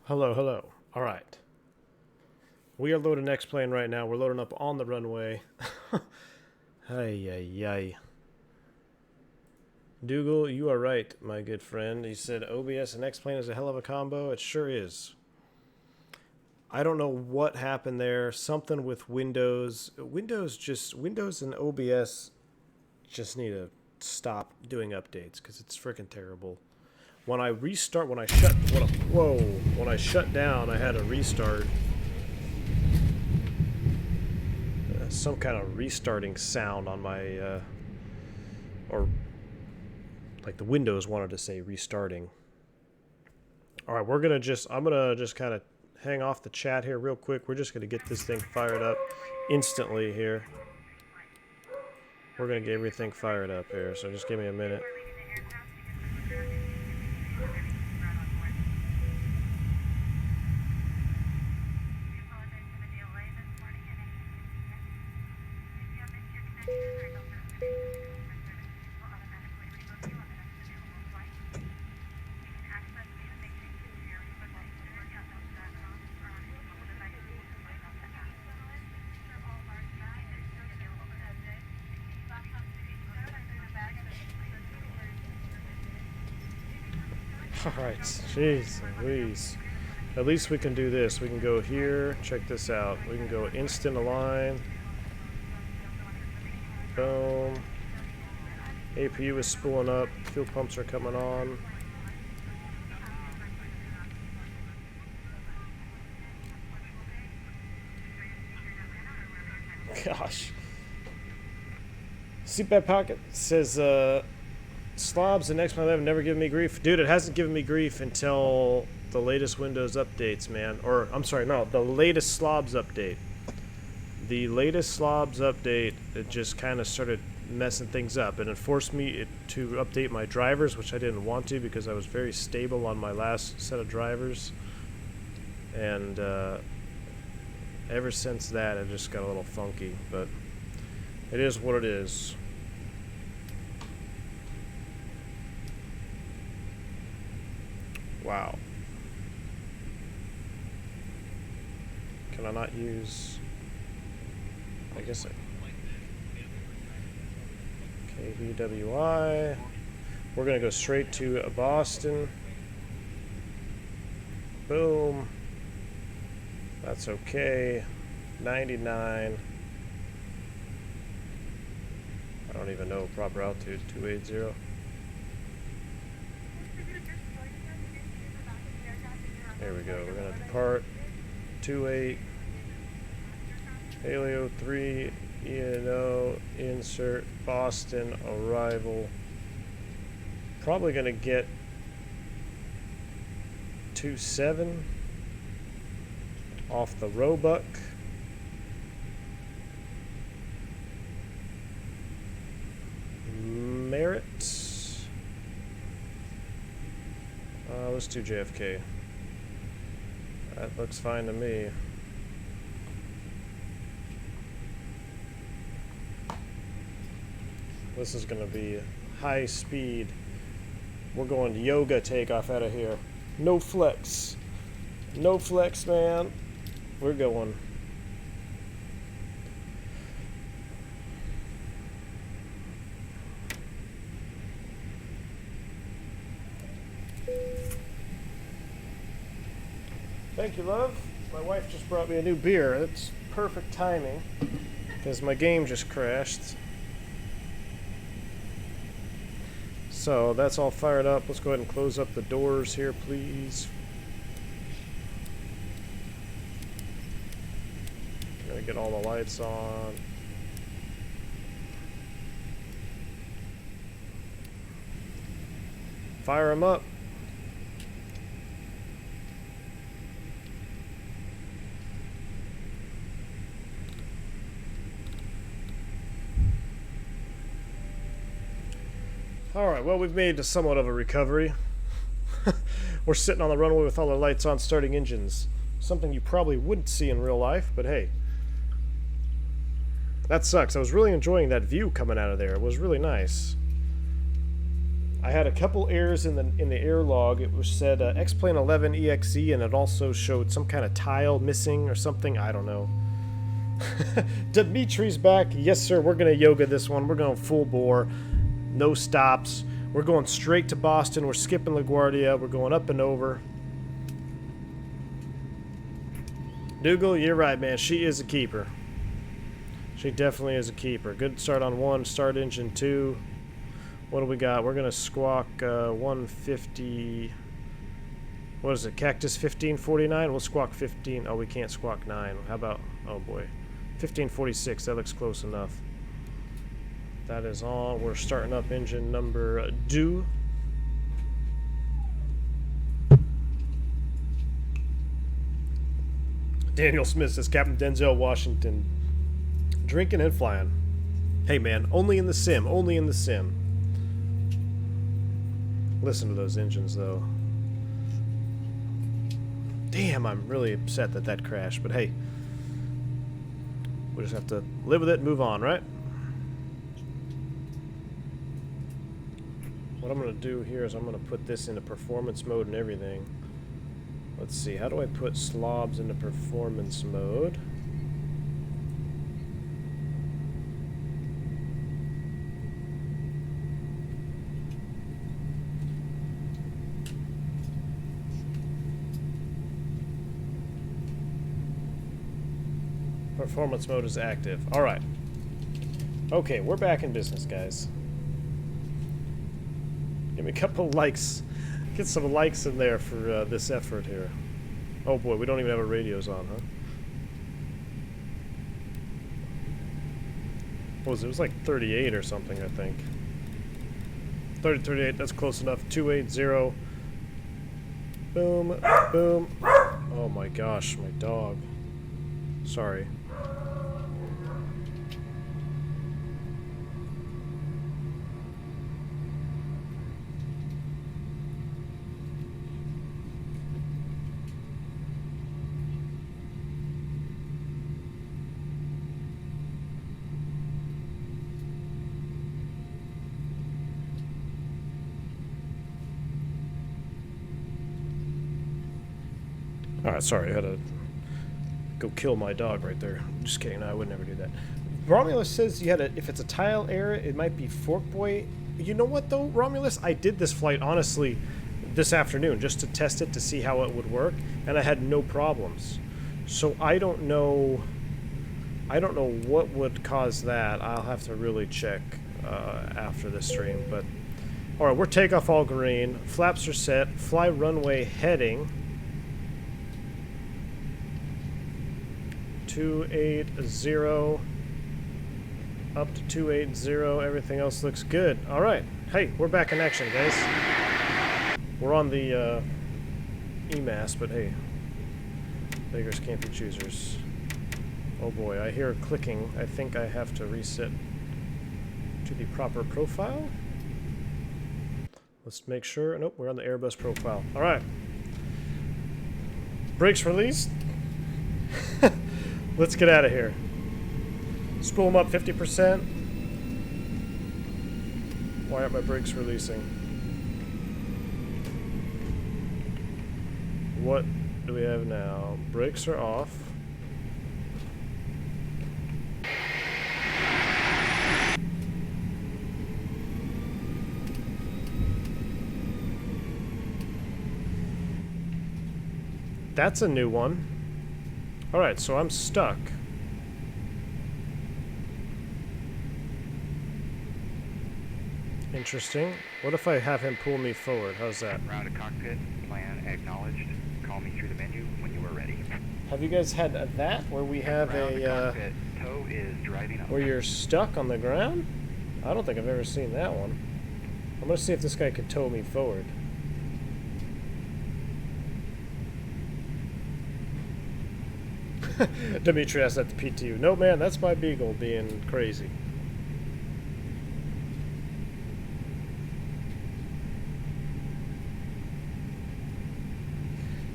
Hello, hello. All right. We are loading next plane right now. We're loading up on the runway. Ay, ay, ay. Dougal, you are right, my good friend. He said OBS and X-Plane is a hell of a combo. It sure is. I don't know what happened there. Something with Windows. Windows and OBS just need to stop doing updates because it's freaking terrible. When I restart, when I shut down, I had a restart. Some kind of restarting sound on my, or like the Windows wanted to say restarting. All right, I'm gonna just kind of hang off the chat here real quick. We're just gonna get this thing fired up instantly here. We're gonna get everything fired up here, so just give me a minute. Alright, jeez Louise. At least we can do this. We can go here, check this out. We can go instant align. Boom. APU is spooling up. Fuel pumps are coming on. Gosh. Seatbelt Pocket says, Slobs and X-Men 11 never given me grief. Dude, it hasn't given me grief until the latest Windows updates, man. Or, I'm sorry, no, the latest Slobs update. The latest Slobs update, it just kind of started messing things up. And it forced me to update my drivers, which I didn't want to because I was very stable on my last set of drivers. And ever since that, it just got a little funky. But it is what it is. Wow. Can I not use... I guess I... KBWI. We're going to go straight to Boston. Boom. That's okay. 99. I don't even know proper altitude. 280. There we go. We're going to depart 28 Paleo 3 E&O insert Boston arrival. Probably going to get 27 off the Roebuck. Merritt. Let's do JFK. That looks fine to me. This is going to be high speed. We're going to yoga takeoff out of here. No flex. No flex, man. We're going. Thank you, love. My wife just brought me a new beer. It's perfect timing because my game just crashed. So that's all fired up. Let's go ahead and close up the doors here, please. Gonna get all the lights on. Fire them up. Alright, well, we've made somewhat of a recovery. We're sitting on the runway with all our lights on, starting engines. Something you probably wouldn't see in real life, but hey. That sucks. I was really enjoying that view coming out of there. It was really nice. I had a couple errors in the error log. It was said X-Plane 11 EXE, and it also showed some kind of tile missing or something. I don't know. Dimitri's back. Yes, sir. We're gonna yoga this one. We're going full bore, no stops. We're going straight to Boston. We're skipping LaGuardia. We're going up and over. Dougal, you're right, man. She is a keeper. She definitely is a keeper. Good start on 1. Start engine 2. What do we got? We're going to squawk 150. What is it? Cactus 1549? We'll squawk 15. Oh, we can't squawk 9. How about... Oh, boy. 1546. That looks close enough. That is all. We're starting up engine number 2. Daniel Smith says, Captain Denzel Washington. Drinking and flying. Hey, man. Only in the sim. Only in the sim. Listen to those engines, though. Damn, I'm really upset that that crashed, but hey. We just have to live with it and move on, right? What I'm going to do here is I'm going to put this into performance mode and everything. Let's see, how do I put slobs into performance mode? Performance mode is active. Alright. Okay, we're back in business, guys. Give me a couple likes. Get some likes in there for this effort here. Oh boy, we don't even have our radios on, huh? What was it? It was like 38 or something, I think. 30, 38, that's close enough. 280. Boom, boom. Oh my gosh, my dog. Sorry. Alright, sorry, I had to go kill my dog right there. Just kidding, no, I would never do that. Romulus says you had a, if it's a tile error, it might be Fork Boy. You know what though, Romulus? I did this flight, honestly, this afternoon, just to test it to see how it would work, and I had no problems. So I don't know what would cause that. I'll have to really check after this stream, but... Alright, we're takeoff all green. Flaps are set. Fly runway heading. 280 up to 280. Everything else looks good. All right. Hey, we're back in action, guys. We're on the EMAS, but hey, beggars can't be choosers. Oh boy, I hear clicking. I think I have to reset to the proper profile. Let's make sure. Nope, we're on the Airbus profile. All right. Brakes released. Let's get out of here. Spool them up 50%. Why aren't my brakes releasing? What do we have now? Brakes are off. That's a new one. Alright, so I'm stuck. Interesting. What if I have him pull me forward? How's that? Round to cockpit, plan acknowledged. Call me through the menu when you are ready. Have you guys had that where we have cockpit, tow is driving up. where you're stuck on the ground? I don't think I've ever seen that one. I'm gonna see if this guy could tow me forward. Dimitri asked at the PTU. No, man, that's my Beagle being crazy.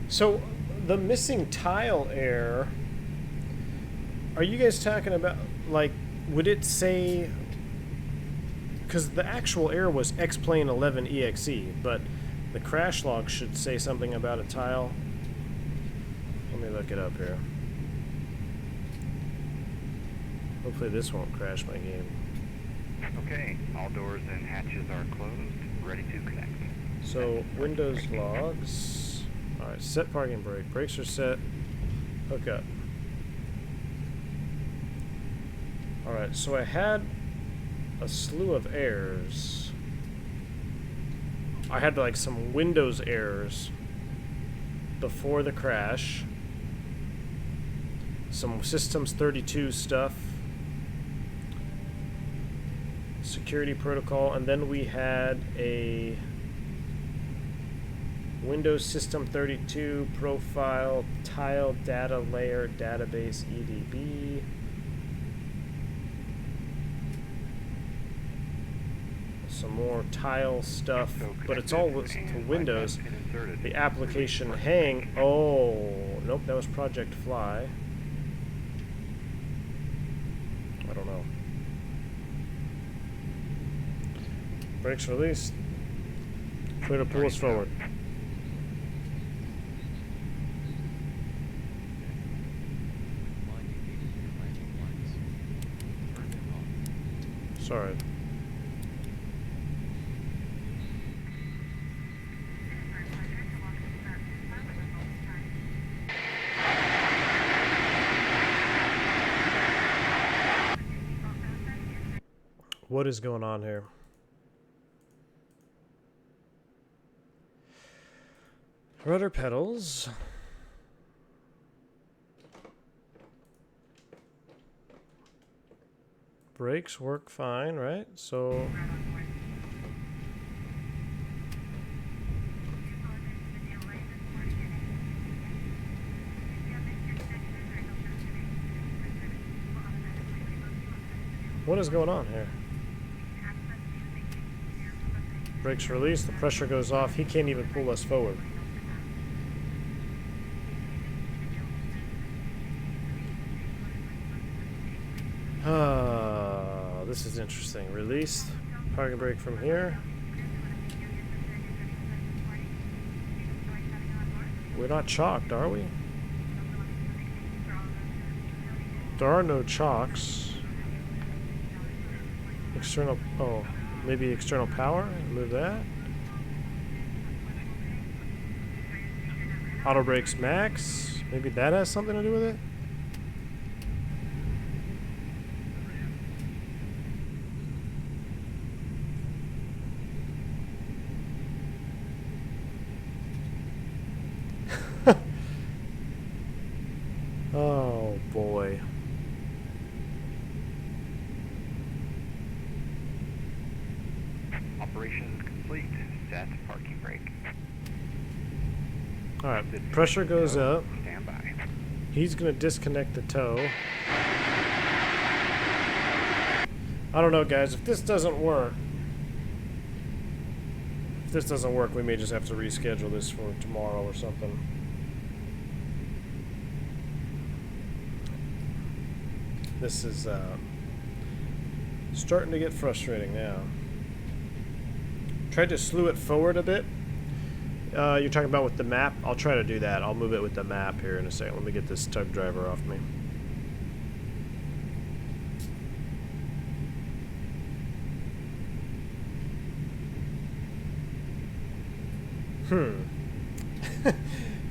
So, the missing tile error, are you guys talking about, like, would it say... because the actual error was X-Plane 11 EXE, but the crash log should say something about a tile. Let me look it up here. Hopefully this won't crash my game. Okay, all doors and hatches are closed, ready to connect. So, Windows logs. Alright, set parking brake. Brakes are set. Hook up. Alright, so I had a slew of errors. I had like some Windows errors before the crash. Some Systems 32 stuff. Security protocol, and then we had a Windows System 32 profile tile data layer database EDB. Some more tile stuff, but it's all to Windows. The application hang. Oh, nope, that was Project Fly. I don't know. Brakes released. Clear to pull us forward. Sorry. What is going on here? Rudder pedals. Brakes work fine, right? So what is going on here? Brakes released, the pressure goes off, he can't even pull us forward. This is interesting. Released. Parking brake from here. We're not chalked, are we? There are no chocks. External... Oh, maybe external power? Move that. Auto brakes max. Maybe that has something to do with it? Oh boy. Operation complete. Set parking brake. Alright, pressure goes up. Stand by. He's gonna disconnect the tow. I don't know, guys. If this doesn't work, we may just have to reschedule this for tomorrow or something. This is starting to get frustrating now. Tried to slew it forward a bit. You're talking about with the map? I'll try to do that. I'll move it with the map here in a second. Let me get this tug driver off me.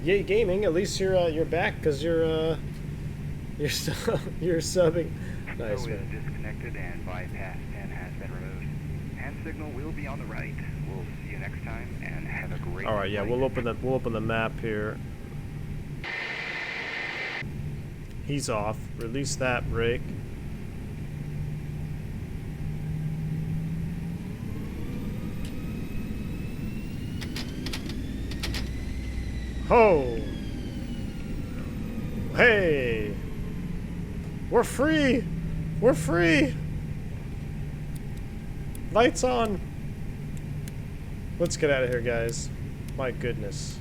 Yay gaming! At least you're back because you're subbing. Nice, Tow is man. disconnected and bypass pin has been removed. Hand signal will be on the right. We'll see you next time and have a great. All right, yeah, we'll open the map here. He's off. Release that brake. Ho! Hey! We're free! We're free! Lights on! Let's get out of here, guys. My goodness.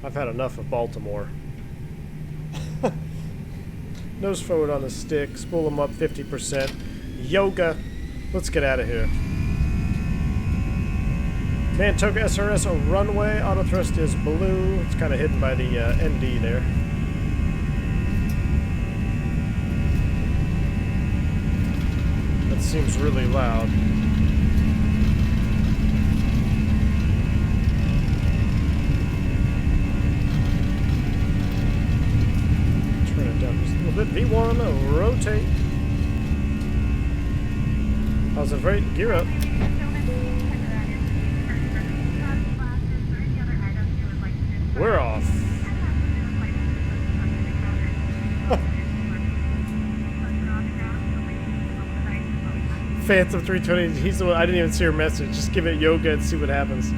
I've had enough of Baltimore. Nose forward on the stick. Spool them up 50%. Yoga. Let's get out of here. Mantoga SRS runway. Auto thrust is blue. It's kind of hidden by the ND there. That seems really loud. Turn it down just a little bit. V1, rotate. How's it right? Gear up. We're off. Phantom 320, he's the one. I didn't even see her message. Just give it yoga and see what happens.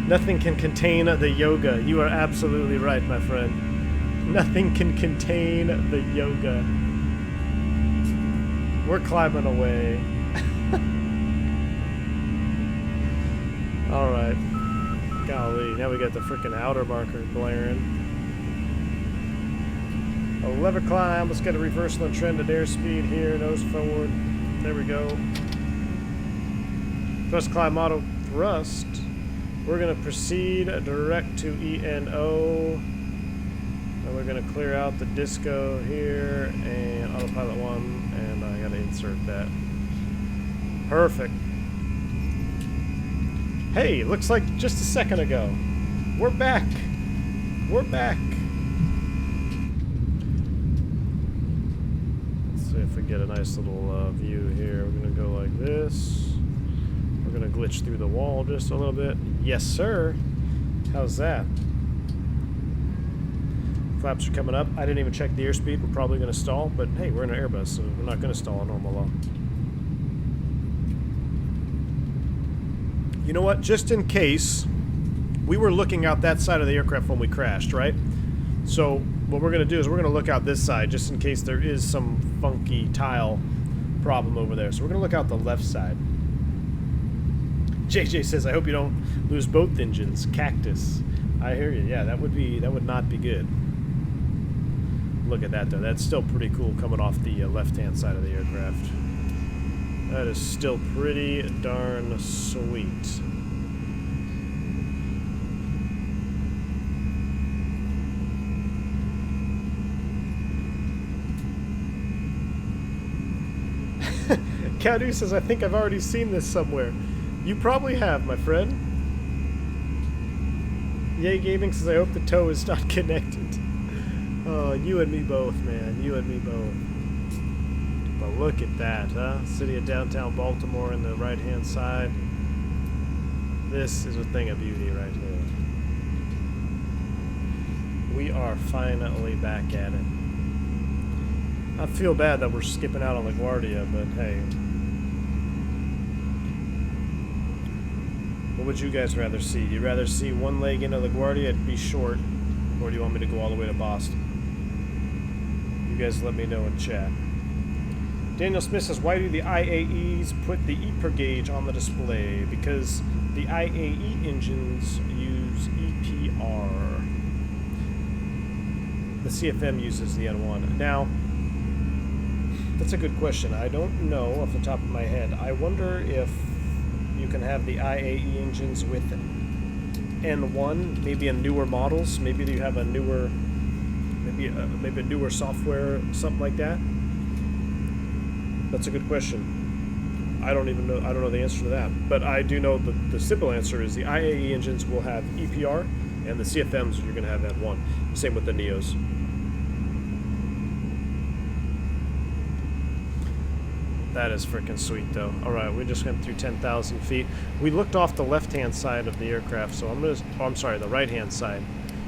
Nothing can contain the yoga. You are absolutely right, my friend. Nothing can contain the yoga. We're climbing away. Alright. Golly, now we got the frickin' outer marker blaring. A lever climb. Let's get a reversal and trend at airspeed here. Nose forward. There we go. Thrust climb auto thrust. We're going to proceed direct to ENO. And we're going to clear out the disco here and autopilot 1. And I got to insert that. Perfect. Hey, looks like just a second ago. We're back. We're back. Let's see if we get a nice little view here. We're going to go like this. We're going to glitch through the wall just a little bit. Yes, sir. How's that? Flaps are coming up. I didn't even check the airspeed. We're probably going to stall, but hey, we're in an Airbus, so we're not going to stall on normal low. You know what? Just in case, we were looking out that side of the aircraft when we crashed, right? So what we're going to do is we're going to look out this side just in case there is some funky tile problem over there. So we're going to look out the left side. JJ says, I hope you don't lose both engines. Cactus. I hear you. Yeah, that would not be good. Look at that, though. That's still pretty cool coming off the left-hand side of the aircraft. That is still pretty darn sweet. Cadu says, I think I've already seen this somewhere. You probably have, my friend. Yay Gaming says, I hope the toe is not connected. Oh, you and me both, man. You and me both. But look at that, huh? City of downtown Baltimore on the right-hand side. This is a thing of beauty right here. We are finally back at it. I feel bad that we're skipping out on LaGuardia, but hey. What would you guys rather see? Do you rather see one leg into LaGuardia and be short, or do you want me to go all the way to Boston? You guys let me know in chat. Daniel Smith says, why do the IAEs put the EPR gauge on the display? Because the IAE engines use EPR. The CFM uses the N1. Now, that's a good question. I don't know off the top of my head. I wonder if you can have the IAE engines with N1, maybe in newer models. Maybe you have a newer, maybe a newer software, something like that. That's a good question. I don't even know. I don't know the answer to that. But I do know that the simple answer is the IAE engines will have EPR, and the CFMs you're going to have N1. Same with the Neos. That is freaking sweet, though. All right, we just went through 10,000 feet. We looked off the left-hand side of the aircraft, so I'm gonna. Oh, I'm sorry, the right-hand side.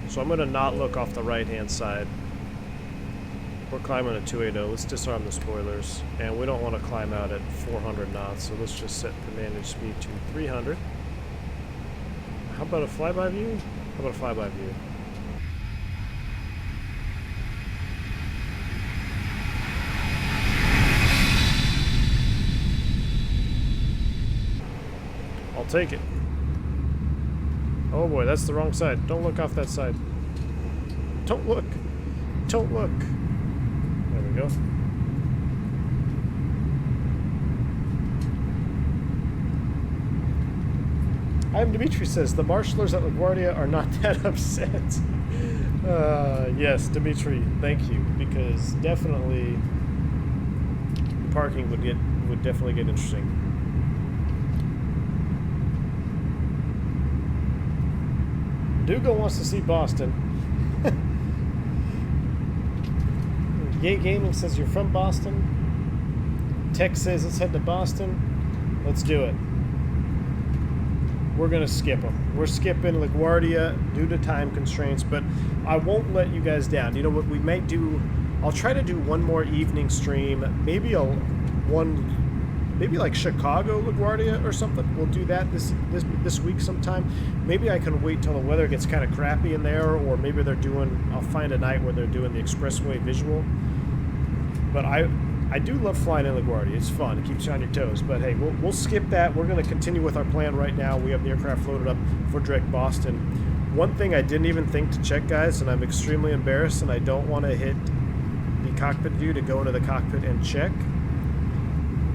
So I'm gonna not look off the right-hand side. We're climbing at 280. Let's disarm the spoilers, and we don't want to climb out at 400 knots. So let's just set the managed speed to 300. How about a flyby view? How about a flyby view? I'll take it. Oh boy, that's the wrong side. Don't look off that side. Don't look. Don't look. There we go. IMDimitri says, the marshalers at LaGuardia are not that upset. Yes, Dimitri, thank you, because definitely parking would definitely get interesting. Dougal wants to see Boston. Yay Gaming says you're from Boston. Tech says let's head to Boston. Let's do it. We're gonna skip them. We're skipping LaGuardia due to time constraints, but I won't let you guys down. You know what we might do? I'll try to do one more evening stream. Maybe maybe like Chicago LaGuardia or something. We'll do that this week sometime. Maybe I can wait till the weather gets kind of crappy in there, or maybe I'll find a night where they're doing the expressway visual. But I do love flying in LaGuardia. It's fun. It keeps you on your toes. But hey, we'll skip that. We're going to continue with our plan right now. We have the aircraft loaded up for direct Boston. One thing I didn't even think to check, guys, and I'm extremely embarrassed, and I don't want to hit the cockpit view to go into the cockpit and check.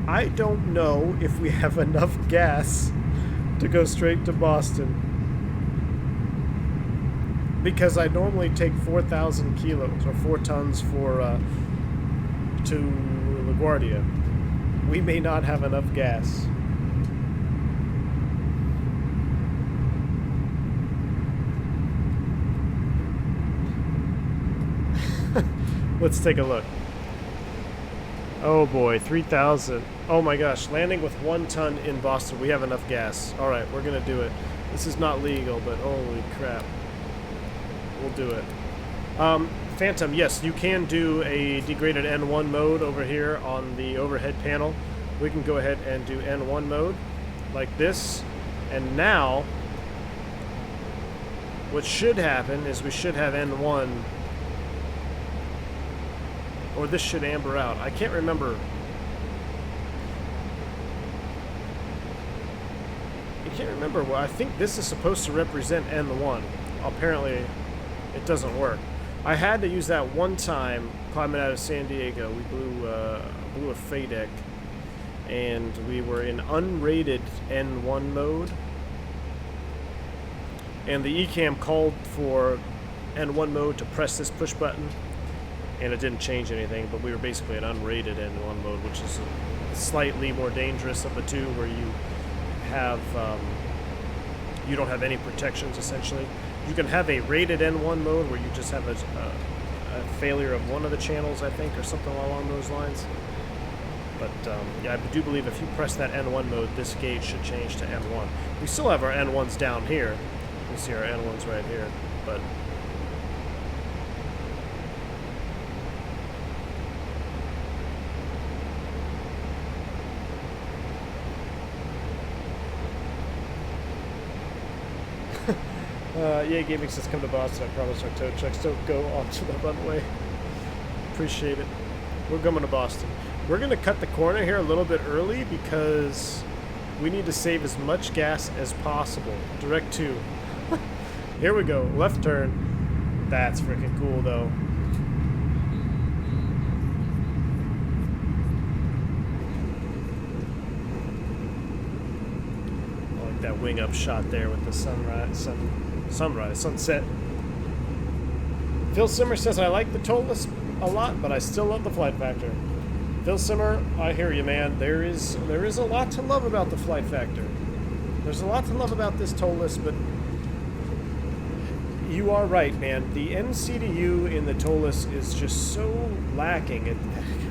I don't know if we have enough gas to go straight to Boston, because I normally take 4,000 kilos or 4 tons to LaGuardia. We may not have enough gas. Let's take a look. Oh boy, 3,000. Oh my gosh, landing with 1 ton in Boston. We have enough gas. All right, we're gonna do it. This is not legal, but holy crap. We'll do it. Phantom, yes, you can do a degraded N1 mode over here on the overhead panel. We can go ahead and do N1 mode like this. And now, what should happen is we should have N1, or this should amber out. I can't remember. I can't remember. Well, I think this is supposed to represent N1. Apparently, it doesn't work. I had to use that one time climbing out of San Diego. We blew a FADEC, and we were in unrated N1 mode. And the ECAM called for N1 mode to press this push button, and it didn't change anything, but we were basically in unrated N1 mode, which is slightly more dangerous of the two, where you have you don't have any protections essentially. You can have a rated N1 mode where you just have a failure of one of the channels, I think, or something along those lines. But yeah, I do believe if you press that N1 mode, this gauge should change to N1. We still have our N1s down here. You can see our N1s right here, but yeah, Gaming says come to Boston. I promise our tow trucks don't go onto the runway. Appreciate it. We're coming to Boston. We're going to cut the corner here a little bit early because we need to save as much gas as possible. Direct 2. Here we go. Left turn. That's freaking cool, though. I like that wing up shot there with the sunset. Phil Simmer says, I like the Toliss a lot, but I still love the flight factor. Phil Simmer, I hear you, man. There is a lot to love about the flight factor. There's a lot to love about this Toliss, but you are right, man. The NCDU in the Toliss is just so lacking. It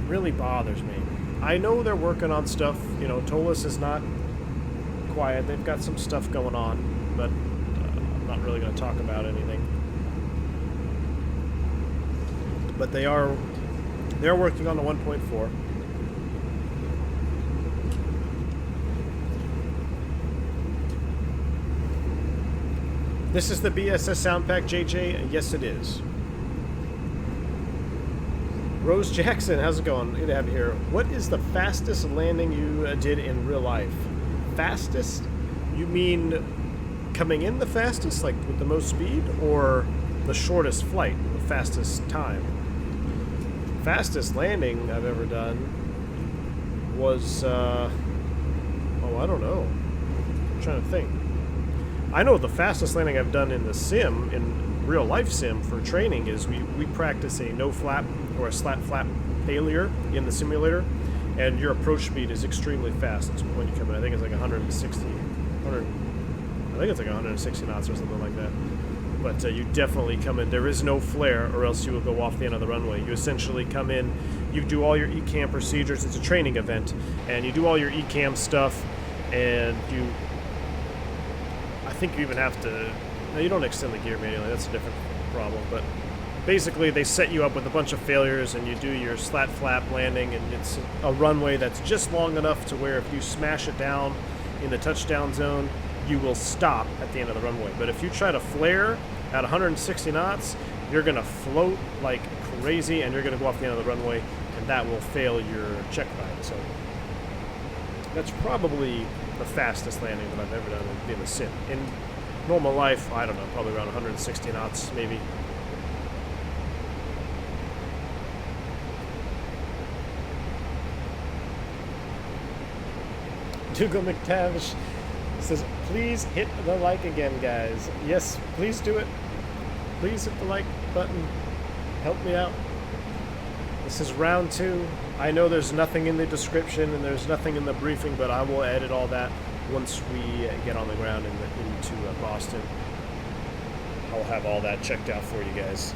really bothers me. I know they're working on stuff. You know, Toliss is not quiet. They've got some stuff going on, but I'm not really going to talk about anything. But they're working on the 1.4. This is the BSS sound pack, JJ. Yes, it is. Rose Jackson, how's it going? Good to have you here. What is the fastest landing you did in real life? Fastest? You mean coming in the fastest, like with the most speed, or the shortest flight, the fastest time? Fastest landing I've ever done was, oh, I don't know. I'm trying to think. I know the fastest landing I've done in the sim, in real life sim for training, is we practice a no flap or a slat flap failure in the simulator, and your approach speed is extremely fast. It's when you come in. I think it's like 160, 100. I think it's like 160 knots or something like that. But you definitely come in. There is no flare, or else you will go off the end of the runway. You essentially come in, you do all your ECAM procedures. It's a training event, and you do all your ECAM stuff, and I think you even have to. No, you don't extend the gear manually. That's a different problem. But basically, they set you up with a bunch of failures, and you do your slat flap landing, and it's a runway that's just long enough to where if you smash it down in the touchdown zone, you will stop at the end of the runway. But if you try to flare at 160 knots, you're going to float like crazy, and you're going to go off the end of the runway, and that will fail your check ride. So that's probably the fastest landing that I've ever done in the sim. In normal life, I don't know, probably around 160 knots, maybe. Dougal McTavish says, please hit the like again, guys. Yes, please do it. Please hit the like button. Help me out. This is round 2. I know there's nothing in the description and there's nothing in the briefing, but I will edit all that once we get on the ground into Boston. I'll have all that checked out for you guys.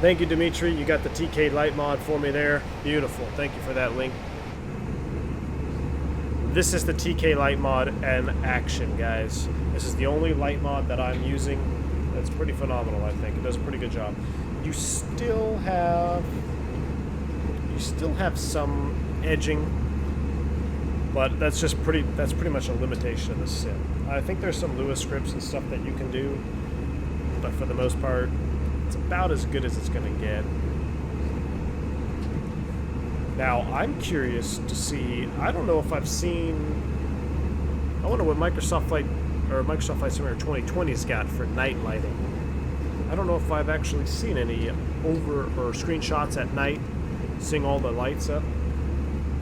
Thank you, Dimitri. You got the TK light mod for me there. Beautiful. Thank you for that link. This is the TK light mod in action, guys. This is the only light mod that I'm using. That's pretty phenomenal, I think. It does a pretty good job. You still have some edging, but that's pretty much a limitation of the sim. I think there's some Lewis scripts and stuff that you can do, but for the most part, it's about as good as it's going to get. Now, I'm curious to see, I don't know if I've seen, I wonder what Microsoft Flight Simulator 2020's got for night lighting. I don't know if I've actually seen any screenshots at night, seeing all the lights up.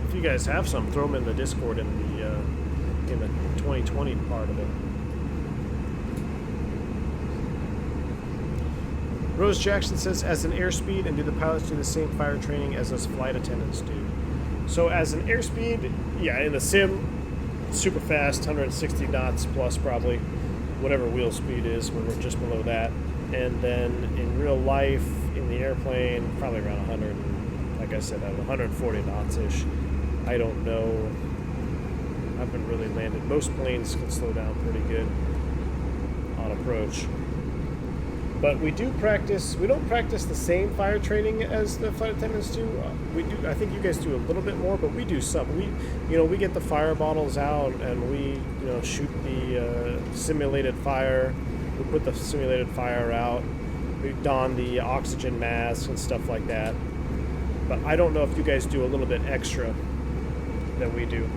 If you guys have some, throw them in the Discord in the 2020 part of it. Rose Jackson says, as an airspeed, and do the pilots do the same fire training as us flight attendants do? So as an airspeed, yeah, in the sim, super fast, 160 knots plus probably, whatever wheel speed is when we're just below that. And then in real life, in the airplane, probably around 100, like I said, 140 knots-ish. I don't know. I haven't really landed. Most planes can slow down pretty good on approach. But we do practice. We don't practice the same fire training as the flight attendants do. We do. I think you guys do a little bit more, but we do some. We get the fire bottles out and we, shoot the simulated fire. We put the simulated fire out. We don the oxygen masks and stuff like that. But I don't know if you guys do a little bit extra than we do.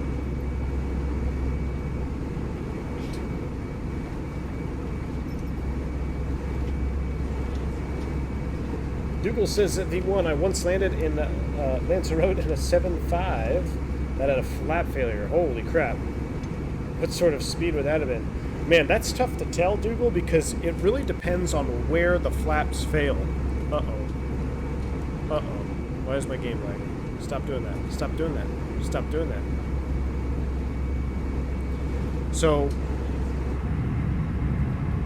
Dougal says that V1, I once landed in Lanzarote in a 7.5 that had a flap failure. Holy crap. What sort of speed would that have been? Man, that's tough to tell, Dougal, because it really depends on where the flaps fail. Uh-oh. Uh-oh. Why is my game lagging? Stop doing that. Stop doing that. Stop doing that. So,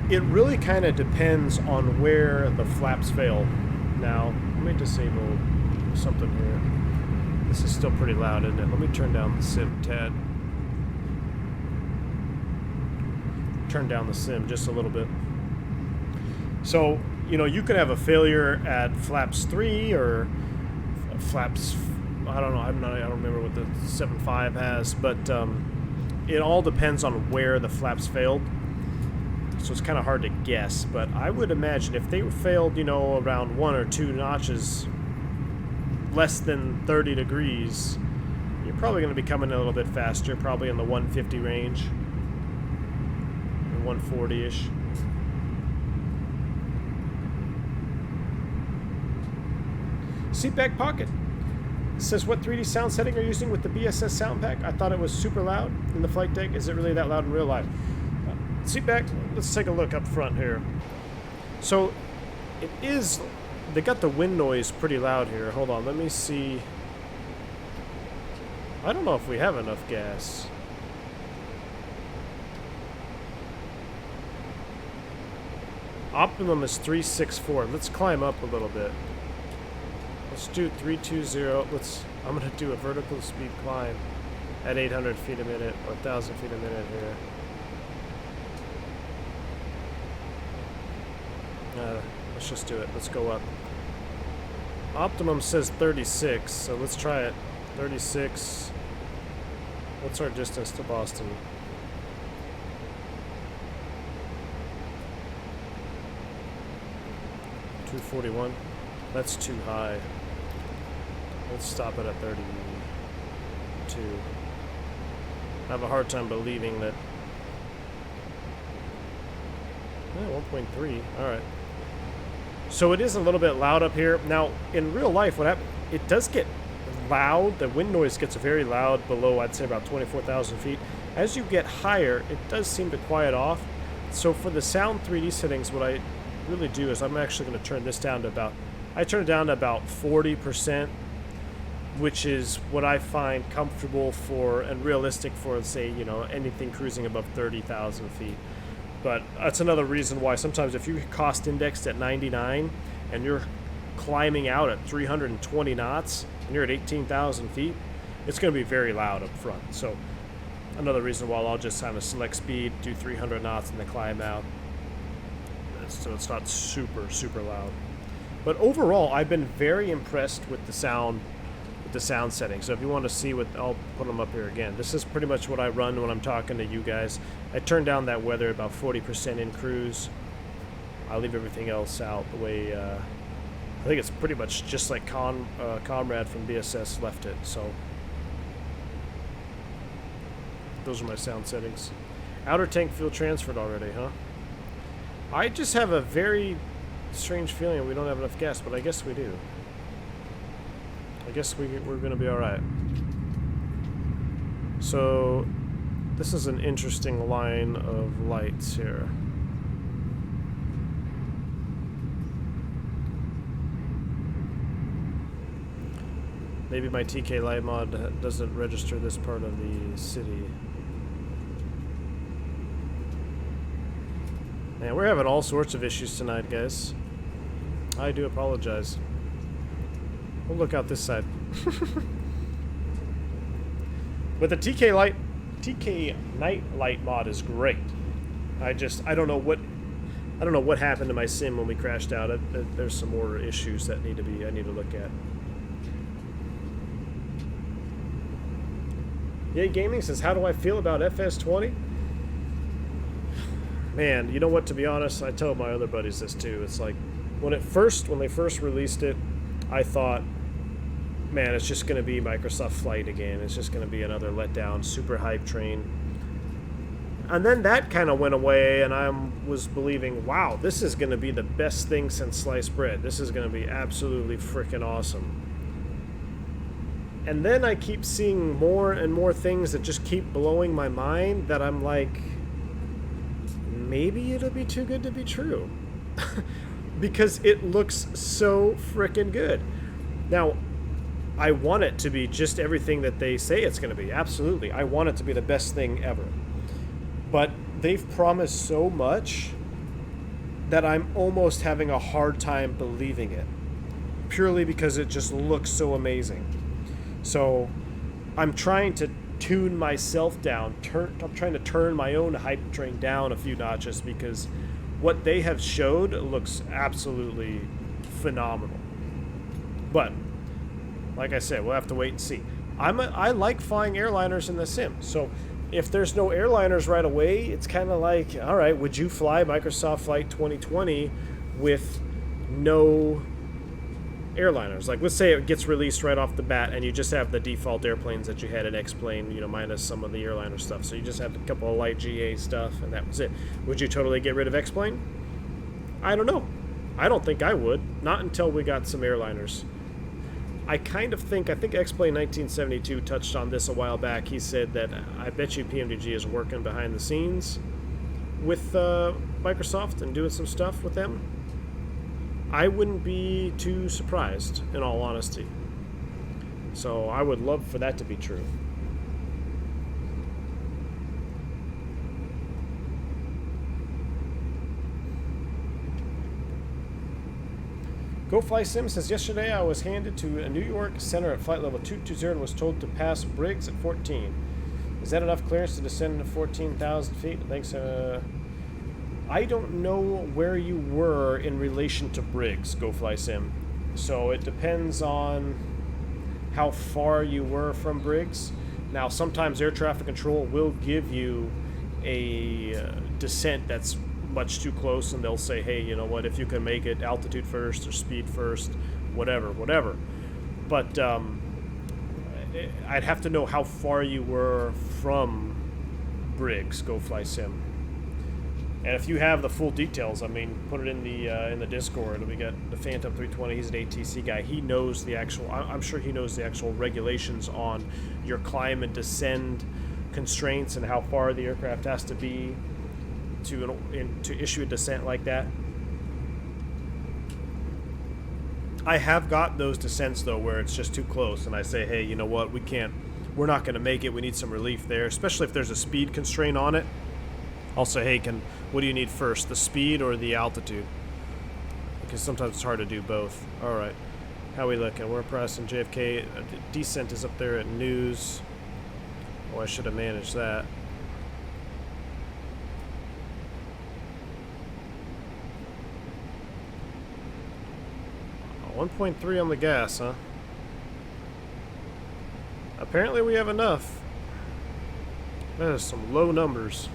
it really kind of depends on where the flaps fail. Now, let me disable something here. This is still pretty loud, isn't it? Let me turn down the sim tad. Turn down the sim just a little bit. So, you could have a failure at flaps 3 or flaps, I don't know, I don't remember what the 7.5 has, but it all depends on where the flaps failed. So it's kind of hard to guess, but I would imagine if they failed, around 1 or 2 notches less than 30 degrees, you're probably going to be coming a little bit faster, probably in the 150 range, 140-ish. Seatback pocket. It says, what 3D sound setting are you using with the BSS sound pack? I thought it was super loud in the flight deck. Is it really that loud in real life? Seat back, let's take a look up front here. So, it is, they got the wind noise pretty loud here. Hold on, let me see. I don't know if we have enough gas. Optimum is 364. Let's climb up a little bit. Let's do 320. I'm gonna do a vertical speed climb at 800 feet a minute or 1,000 feet a minute here. Let's just do it. Let's go up. Optimum says 36, so let's try it. 36. What's our distance to Boston? $241. That's too high. Let's stop it at 32. I have a hard time believing that. 1.3. All right. So it is a little bit loud up here. Now, in real life, what happens? It does get loud. The wind noise gets very loud below, I'd say, about 24,000 feet. As you get higher, it does seem to quiet off. So for the sound 3D settings, what I really do is I'm actually going to turn this down to about, I turn it down to about 40%, which is what I find comfortable for and realistic for, say, you know, anything cruising above 30,000 feet. But that's another reason why sometimes if you cost indexed at 99 and you're climbing out at 320 knots and you're at 18,000 feet, it's going to be very loud up front. So another reason why I'll just kind of select speed, do 300 knots and then climb out. So it's not super, super loud. But overall, I've been very impressed with the sound settings. So if you want to see what, I'll put them up here again. This is pretty much what I run when I'm talking to you guys. I turn down that weather about 40% in cruise. I leave everything else out the way, I think it's pretty much just like Comrade from BSS left it. So those are my sound settings. Outer tank fuel transferred already, huh? I just have a very strange feeling we don't have enough gas, but I guess we do. I guess we're going to be alright. So, this is an interesting line of lights here. Maybe my TK light mod doesn't register this part of the city. Man, we're having all sorts of issues tonight, guys. I do apologize. We'll look out this side. But the TK night light mod is great. I don't know what happened to my sim when we crashed out. There's some more issues that I need to look at. Yay Gaming says, how do I feel about FS20? Man, you know what, to be honest, I tell my other buddies this too. It's like, when they first released it, I thought, man, it's just going to be Microsoft Flight again. It's just going to be another letdown, super hype train. And then that kind of went away, and I was believing, wow, this is going to be the best thing since sliced bread. This is going to be absolutely freaking awesome. And then I keep seeing more and more things that just keep blowing my mind that I'm like, maybe it'll be too good to be true. Because it looks so freaking good. Now, I want it to be just everything that they say it's going to be. Absolutely. I want it to be the best thing ever. But they've promised so much that I'm almost having a hard time believing it. Purely because it just looks so amazing. So, I'm trying to tune myself down. I'm trying to turn my own hype train down a few notches because what they have showed looks absolutely phenomenal. But like I said, we'll have to wait and see. I like flying airliners in the sim. So if there's no airliners right away, it's kind of like, all right, would you fly Microsoft Flight 2020 with no airliners? Like, let's say it gets released right off the bat and you just have the default airplanes that you had in X-Plane, you know, minus some of the airliner stuff. So you just have a couple of light GA stuff and that was it. Would you totally get rid of X-Plane? I don't know. I don't think I would. Not until we got some airliners. I kind of think, I think XPlay 1972 touched on this a while back. He said that I bet you PMDG is working behind the scenes with Microsoft and doing some stuff with them. I wouldn't be too surprised, in all honesty. So I would love for that to be true. GoFlySim says, yesterday I was handed to a New York center at flight level 220 and was told to pass Briggs at 14. Is that enough clearance to descend to 14,000 feet? Thanks. I don't know where you were in relation to Briggs, GoFlySim. So it depends on how far you were from Briggs. Now, sometimes air traffic control will give you a descent that's much too close, and they'll say, hey, you know what, if you can make it altitude first or speed first, whatever. But I'd have to know how far you were from Briggs, GoFlySim. And if you have the full details, I mean, put it in the Discord. We got the Phantom 320. He's an ATC guy. He knows the actual. I'm sure he knows the actual regulations on your climb and descend constraints and how far the aircraft has to be to issue a descent like that. I have got those descents though where it's just too close, and I say, hey, you know what, we're not going to make it. We need some relief there, especially if there's a speed constraint on it. I'll say, hey, what do you need first, the speed or the altitude? Because sometimes it's hard to do both. All right, how we looking? We're pressing JFK. Descent is up there at news. Oh, I should have managed that. 1.3 on the gas, huh? Apparently we have enough. That is some low numbers.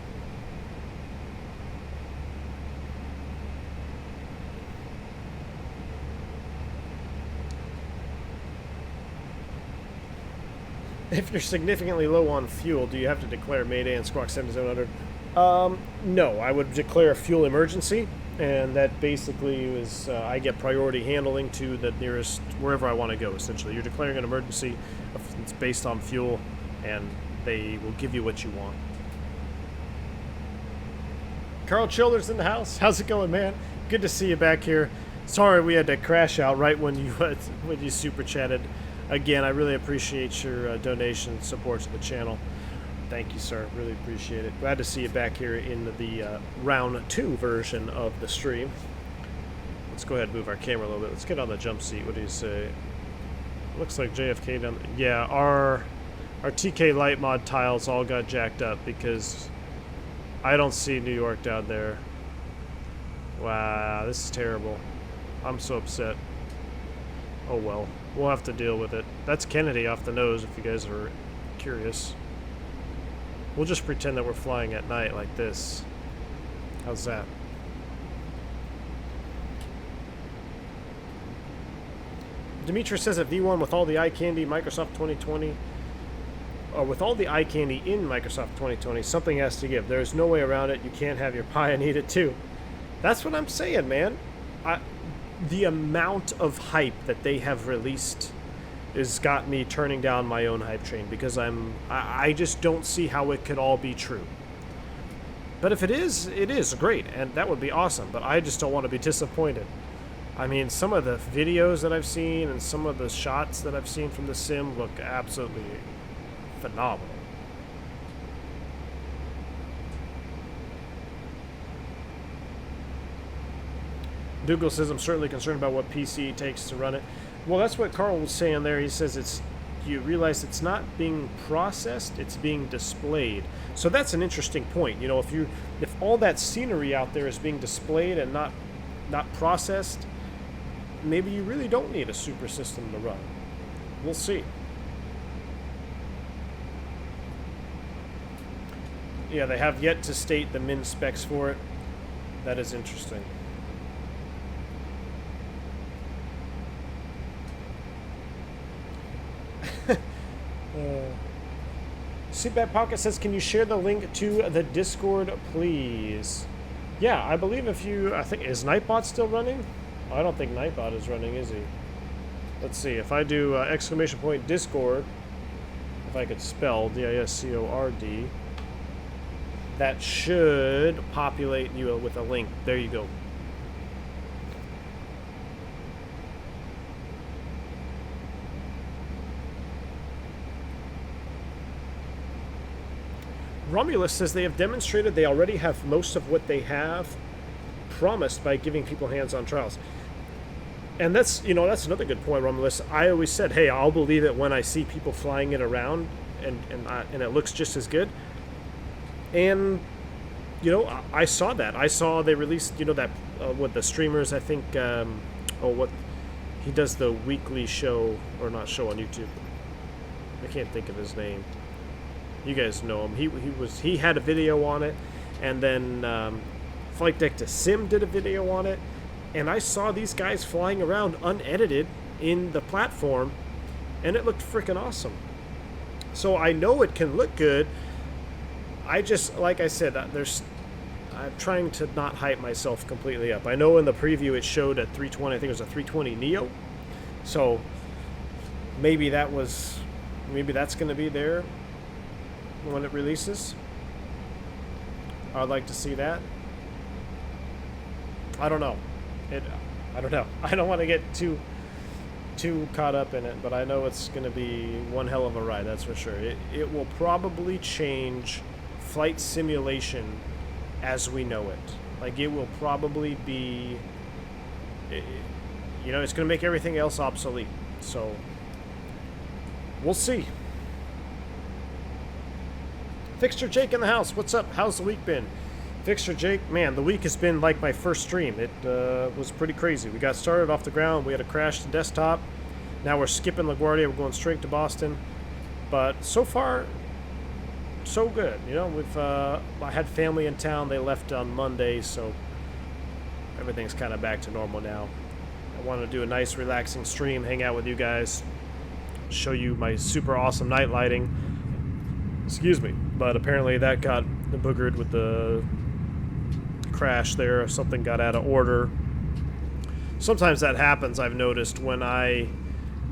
If you're significantly low on fuel, do you have to declare Mayday and Squawk 7700? No, I would declare a fuel emergency, and that basically is I get priority handling to the nearest, wherever I want to go, essentially. You're declaring an emergency, it's based on fuel, and they will give you what you want. Carl Childers in the house. How's it going, man? Good to see you back here. Sorry we had to crash out right when you super chatted. Again, I really appreciate your donation and support to the channel. Thank you, sir. Really appreciate it. Glad to see you back here in the round 2 version of the stream. Let's go ahead and move our camera a little bit. Let's get on the jump seat. What do you say? Looks like JFK down. Yeah, our TK light mod tiles all got jacked up because I don't see New York down there. Wow, this is terrible. I'm so upset. Oh well. We'll have to deal with it. That's Kennedy off the nose, if you guys are curious. We'll just pretend that we're flying at night like this. How's that? Dimitri says that V1 with all the eye candy Microsoft 2020, or with all the eye candy in Microsoft 2020, something has to give. There's no way around it. You can't have your pie and eat it too. That's what I'm saying, man. The amount of hype that they have released has got me turning down my own hype train because I just don't see how it could all be true. But if it is great, and that would be awesome, but I just don't want to be disappointed. I mean, some of the videos that I've seen and some of the shots that I've seen from the sim look absolutely phenomenal. Dougal says, I'm certainly concerned about what PC it takes to run it. Well, that's what Carl was saying there. He says you realize it's not being processed, it's being displayed. So that's an interesting point. You know, if all that scenery out there is being displayed and not processed, maybe you really don't need a super system to run. We'll see. Yeah, they have yet to state the min specs for it. That is interesting. Seatback Pocket says, can you share the link to the Discord, please? Yeah, I believe I think, is Nightbot still running? I don't think Nightbot is running, is he? Let's see, if I do exclamation point Discord, if I could spell D-I-S-C-O-R-D, that should populate you with a link. There you go. Romulus says they have demonstrated they already have most of what they have promised by giving people hands-on trials. And that's, you know, that's another good point, Romulus. I always said, hey, I'll believe it when I see people flying it around and it looks just as good. And, you know, I saw that. I saw they released, you know, that, what the streamers, I think, what, he does the weekly show, or not show on YouTube. I can't think of his name. You guys know him. He had a video on it, and then Flight Deck to Sim did a video on it, and I saw these guys flying around unedited in the platform, and it looked freaking awesome. So I know it can look good. I just, like I said, I'm trying to not hype myself completely up. I know in the preview it showed a 320, I think it was a 320 Neo, so maybe that's going to be there when it releases. I'd like to see that. I don't know. I don't know. I don't want to get too caught up in it, but I know it's going to be one hell of a ride, that's for sure. It will probably change flight simulation as we know it. Like, it will probably be, you know, it's going to make everything else obsolete. So, we'll see. Fixture Jake in the house. What's up? How's the week been? Fixture Jake, man, the week has been like my first stream. It was pretty crazy. We got started off the ground. We had a crashed desktop. Now we're skipping LaGuardia. We're going straight to Boston. But so far, so good. You know, I had family in town. They left on Monday, so everything's kind of back to normal now. I want to do a nice, relaxing stream, hang out with you guys, show you my super awesome night lighting. Excuse me, but apparently that got boogered with the crash there. Something got out of order. Sometimes that happens, I've noticed, when I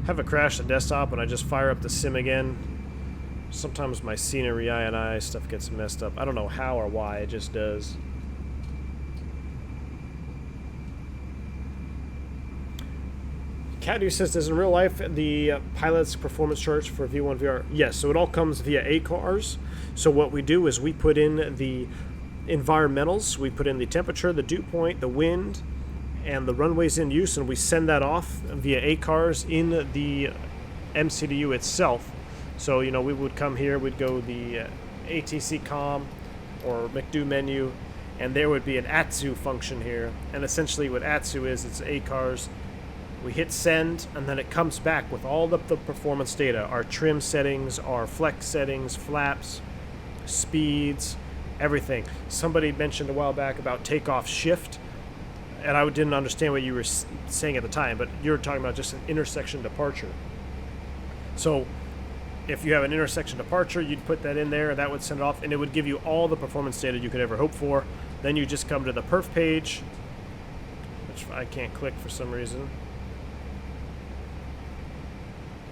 have a crash at desktop and I just fire up the sim again. Sometimes my scenery INI stuff gets messed up. I don't know how or why, it just does. Cadu says, does in real life the pilot's performance charts for V1 VR? Yes, so it all comes via ACARS. So what we do is we put in the environmentals, we put in the temperature, the dew point, the wind, and the runways in use, and we send that off via ACARS in the MCDU itself. So, you know, we would come here, we'd go the ATC COM or McDo menu, and there would be an ATSU function here. And essentially what ATSU is, it's ACARS. We hit send, and then it comes back with all the performance data, our trim settings, our flex settings, flaps, speeds, everything. Somebody mentioned a while back about takeoff shift, and I didn't understand what you were saying at the time, but you were talking about just an intersection departure. So if you have an intersection departure, you'd put that in there, and that would send it off, and it would give you all the performance data you could ever hope for. Then you just come to the perf page, which I can't click for some reason.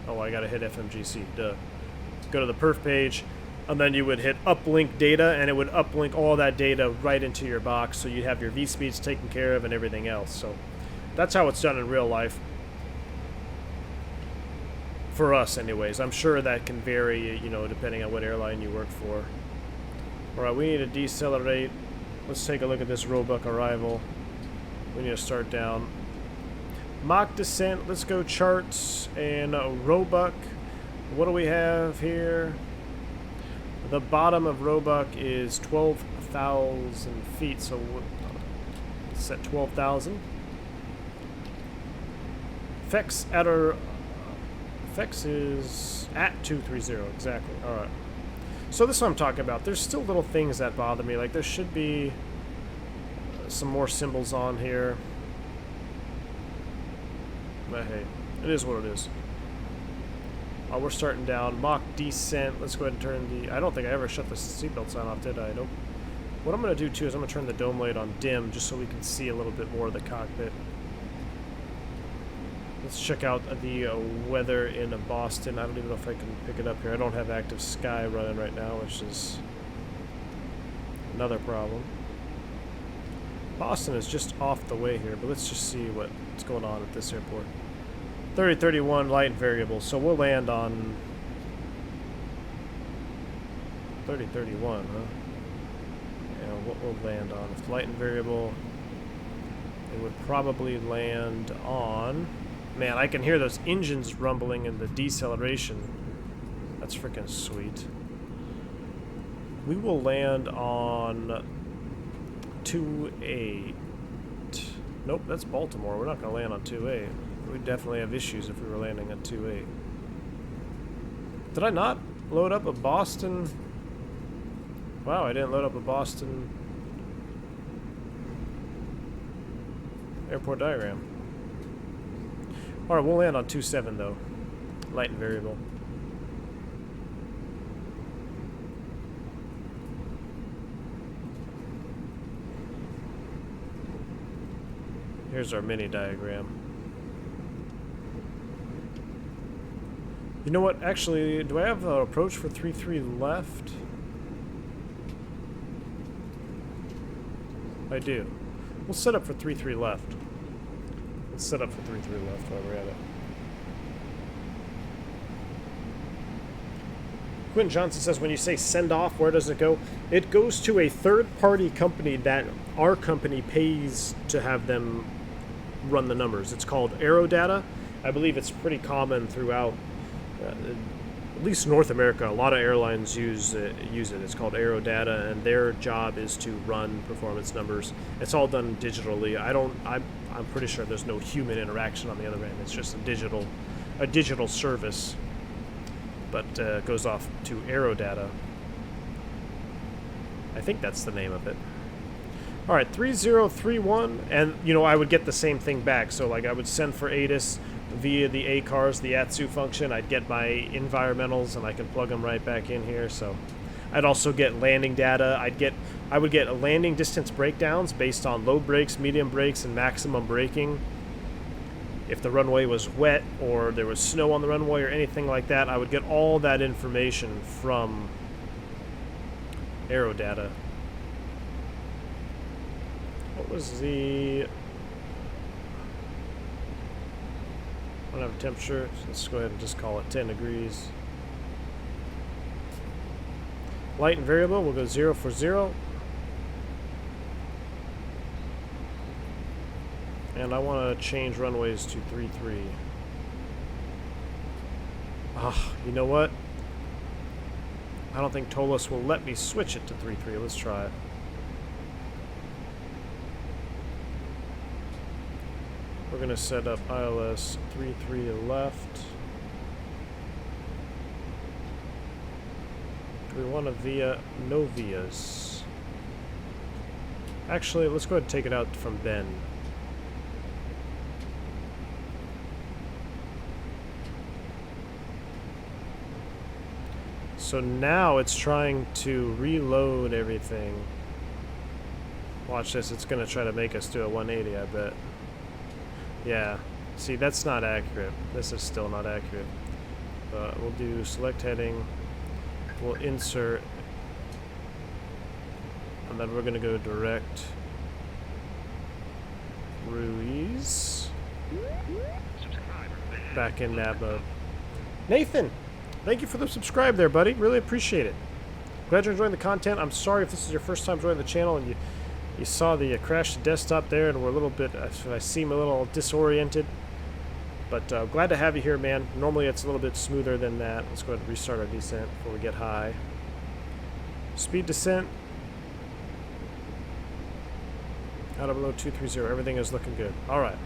Oh, I gotta hit FMGC, duh. Go to the perf page, and then you would hit uplink data, and it would uplink all that data right into your box, so you'd have your V-speeds taken care of and everything else. So that's how it's done in real life. For us, anyways. I'm sure that can vary, you know, depending on what airline you work for. Alright, we need to decelerate. Let's take a look at this Roebuck arrival. We need to start down. Mock descent, let's go charts, and Roebuck. What do we have here? The bottom of Roebuck is 12,000 feet, so let's set 12,000. Fex is at 230, exactly. Alright. So this is what I'm talking about. There's still little things that bother me, like there should be some more symbols on here. But hey, it is what it is. We're starting down. Mock descent. Let's go ahead and turn the... I don't think I ever shut the seatbelt sign off, did I? Nope. What I'm going to do, too, is I'm going to turn the dome light on dim just so we can see a little bit more of the cockpit. Let's check out the weather in Boston. I don't even know if I can pick it up here. I don't have active sky running right now, which is another problem. Boston is just off the way here, but let's just see what's going on at this airport. 3031 light and variable, so we'll land on 3031, huh? Yeah, what we'll land on. If light and variable, it would probably land on... Man, I can hear those engines rumbling in the deceleration. That's freaking sweet. We will land on 28. Nope, that's Baltimore. We're not going to land on 28. We'd definitely have issues if we were landing on 28. Did I not load up a Boston? Wow, I didn't load up a Boston airport diagram. Alright, we'll land on 27 though. Light and variable. Here's our mini diagram. You know what? Actually, do I have an approach for 3-3 left? I do. We'll set up for 3-3 left. Let's set up for 3-3 left while we're at it. Quentin Johnson says, when you say send off, where does it go? It goes to a third-party company that our company pays to have them run the numbers. It's called AeroData. I believe it's pretty common throughout, at least North America. A lot of airlines use it. It's called AeroData, and their job is to run performance numbers. It's all done digitally. I'm pretty sure there's no human interaction on the other end. It's just a digital service, but it goes off to AeroData. I think that's the name of it. All right, 3031, and you know I would get the same thing back. So like I would send for ATIS via the ACARS, the ATSU function. I'd get my environmentals and I can plug them right back in here. So I'd also get landing data. I would get landing distance breakdowns based on low brakes, medium brakes, and maximum braking. If the runway was wet or there was snow on the runway or anything like that, I would get all that information from AeroData. What was the... I don't have a temperature, so let's go ahead and just call it 10 degrees. Light and variable, we'll go 0 for 0. And I want to change runways to 3-3. Ah, you know what? I don't think Toliss will let me switch it to 3-3. Let's try it. We're going to set up ILS 3-3 left. Do we want to via? No vias. Actually, let's go ahead and take it out from Ben. So now it's trying to reload everything. Watch this, it's going to try to make us do a 180, I bet. Yeah, see, that's not accurate. This is still not accurate. But we'll do select heading. We'll insert. And then we're going to go direct Ruiz. Back in that mode. Nathan! Thank you for the subscribe there, buddy. Really appreciate it. Glad you're enjoying the content. I'm sorry if this is your first time joining the channel and you saw the crashed desktop there and we're a little bit, I seem a little disoriented. But glad to have you here, man. Normally it's a little bit smoother than that. Let's go ahead and restart our descent before we get high. Speed descent. Out of below 230. Everything is looking good. All right.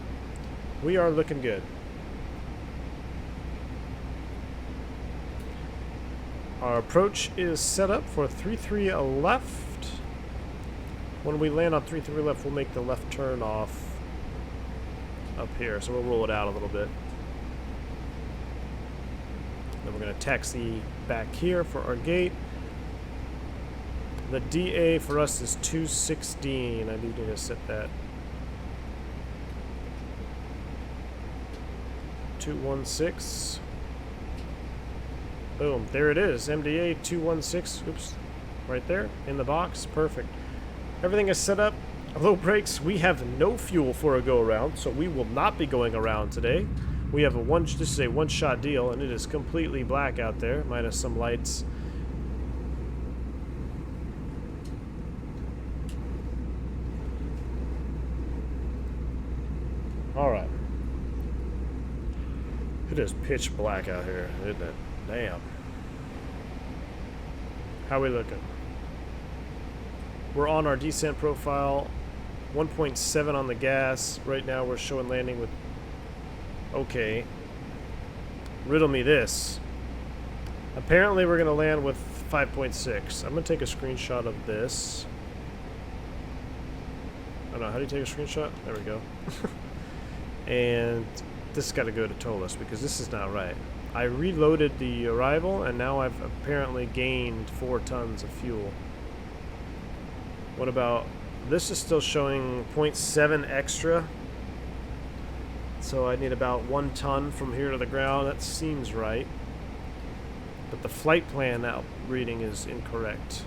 We are looking good. Our approach is set up for 3-3 left. When we land on 3-3 left, we'll make the left turn off up here. So we'll roll it out a little bit. Then we're going to taxi back here for our gate. The DA for us is 216. I do need to set that. 216. Boom, there it is. MDA 216. Oops, right there in the box. Perfect. Everything is set up. Low brakes. We have no fuel for a go around, so we will not be going around today. We have this is a one-shot deal, and it is completely black out there, minus some lights. All right. It is pitch black out here, isn't it? Damn. How we looking? We're on our descent profile. 1.7 on the gas. Right now we're showing landing with... Okay. Riddle me this. Apparently we're going to land with 5.6. I'm going to take a screenshot of this. I don't know. How do you take a screenshot? There we go. And this has got to go to Toliss because this is not right. I reloaded the arrival and now I've apparently gained 4 tons of fuel. What about... This is still showing 0.7 extra. So I need about 1 ton from here to the ground. That seems right. But the flight plan now reading is incorrect.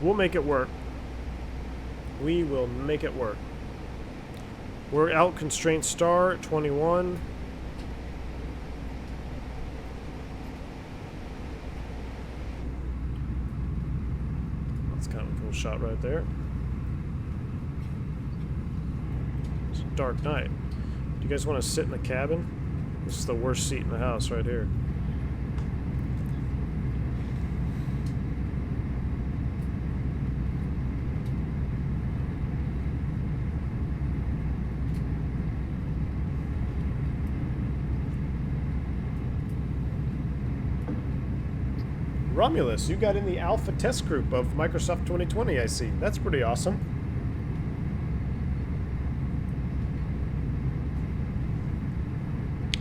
We'll make it work. We will make it work. We're out constraint star 21. That's kind of a cool shot right there. It's a dark night. Do you guys want to sit in the cabin? This is the worst seat in the house right here. Romulus, you got in the alpha test group of Microsoft 2020, I see. That's pretty awesome.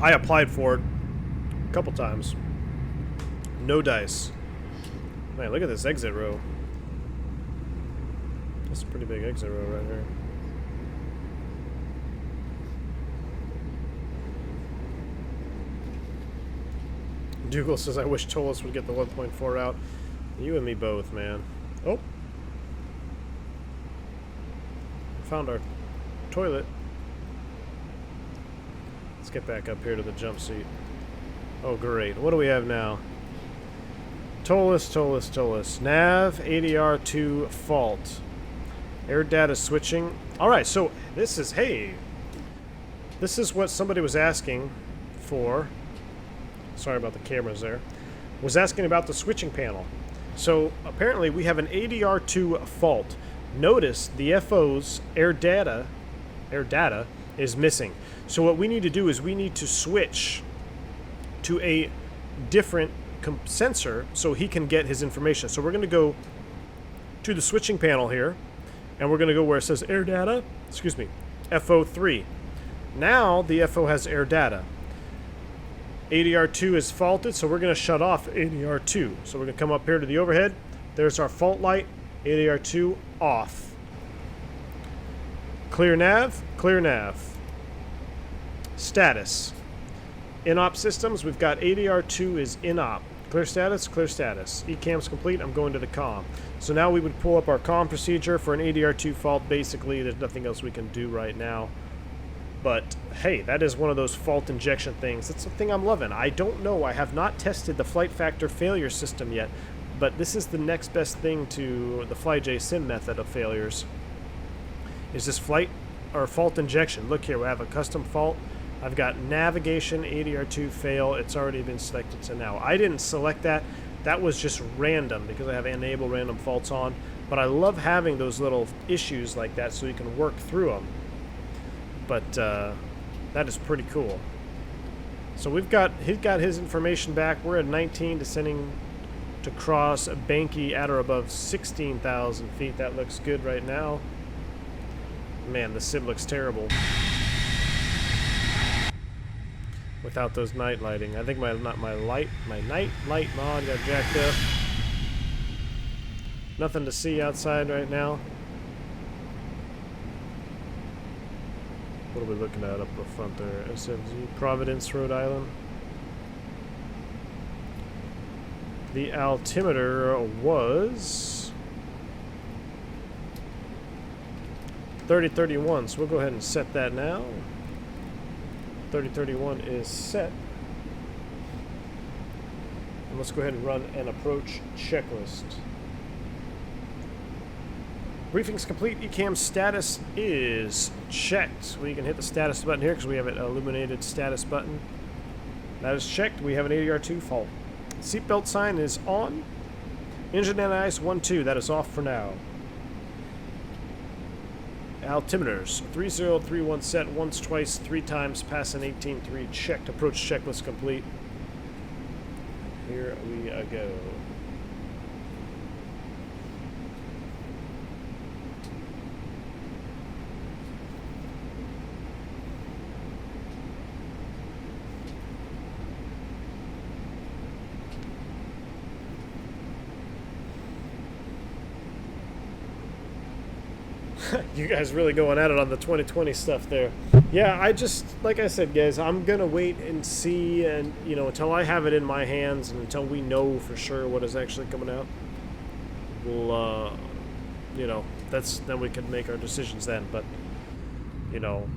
I applied for it a couple times. No dice. Man, look at this exit row. That's a pretty big exit row right here. Dougal says, I wish Toliss would get the 1.4 out. You and me both, man. Oh. Found our toilet. Let's get back up here to the jump seat. Oh, great. What do we have now? Toliss. Nav ADR2 fault. Air data switching. Alright, so this is, hey. This is what somebody was asking for. Sorry about the cameras there. Was asking about the switching panel. So apparently we have an ADR2 fault. Notice the FO's air data is missing. So what we need to do is we need to switch to a different sensor so he can get his information. So we're going to go to the switching panel here, and we're going to go where it says air data, excuse me, FO3. Now the FO has air data. ADR2 is faulted, so we're going to shut off ADR2. So we're going to come up here to the overhead. There's our fault light, ADR2 off. Clear nav, clear nav. Status. In-op systems, we've got ADR2 is in-op. Clear status, clear status. ECAM's complete, I'm going to the comm. So now we would pull up our comm procedure for an ADR2 fault. Basically, there's nothing else we can do right now. But, hey, that is one of those fault injection things. That's the thing I'm loving. I don't know. I have not tested the flight factor failure system yet. But this is the next best thing to the FlyJSim method of failures. Is this flight or fault injection. Look here, we have a custom fault. I've got navigation, ADR2 fail. It's already been selected to now. I didn't select that. That was just random because I have enable random faults on. But I love having those little issues like that so you can work through them. But that is pretty cool. So he's got his information back. We're at 19, descending to cross Banky at or above 16,000 feet. That looks good right now. Man, the sim looks terrible without those night lighting. I think my night light mod got jacked up. Nothing to see outside right now. What are we looking at up front there? SMZ, Providence, Rhode Island. The altimeter was 3031, so we'll go ahead and set that now. 3031 is set. And let's go ahead and run an approach checklist. Briefing's complete. Ecamm status is checked. We can hit the status button here because we have an illuminated status button. That is checked. We have an ADR2 fault. Seatbelt sign is on. Engine anti-ice 1-2. That is off for now. Altimeters 3031 set once, twice, 3 times. Passing 18.3 checked. Approach checklist complete. Here we go. You guys really going at it on the 2020 stuff there. Yeah, I just, like I said, guys, I'm going to wait and see, and, you know, until I have it in my hands and until we know for sure what is actually coming out, we'll, you know, then we can make our decisions then. But, you know,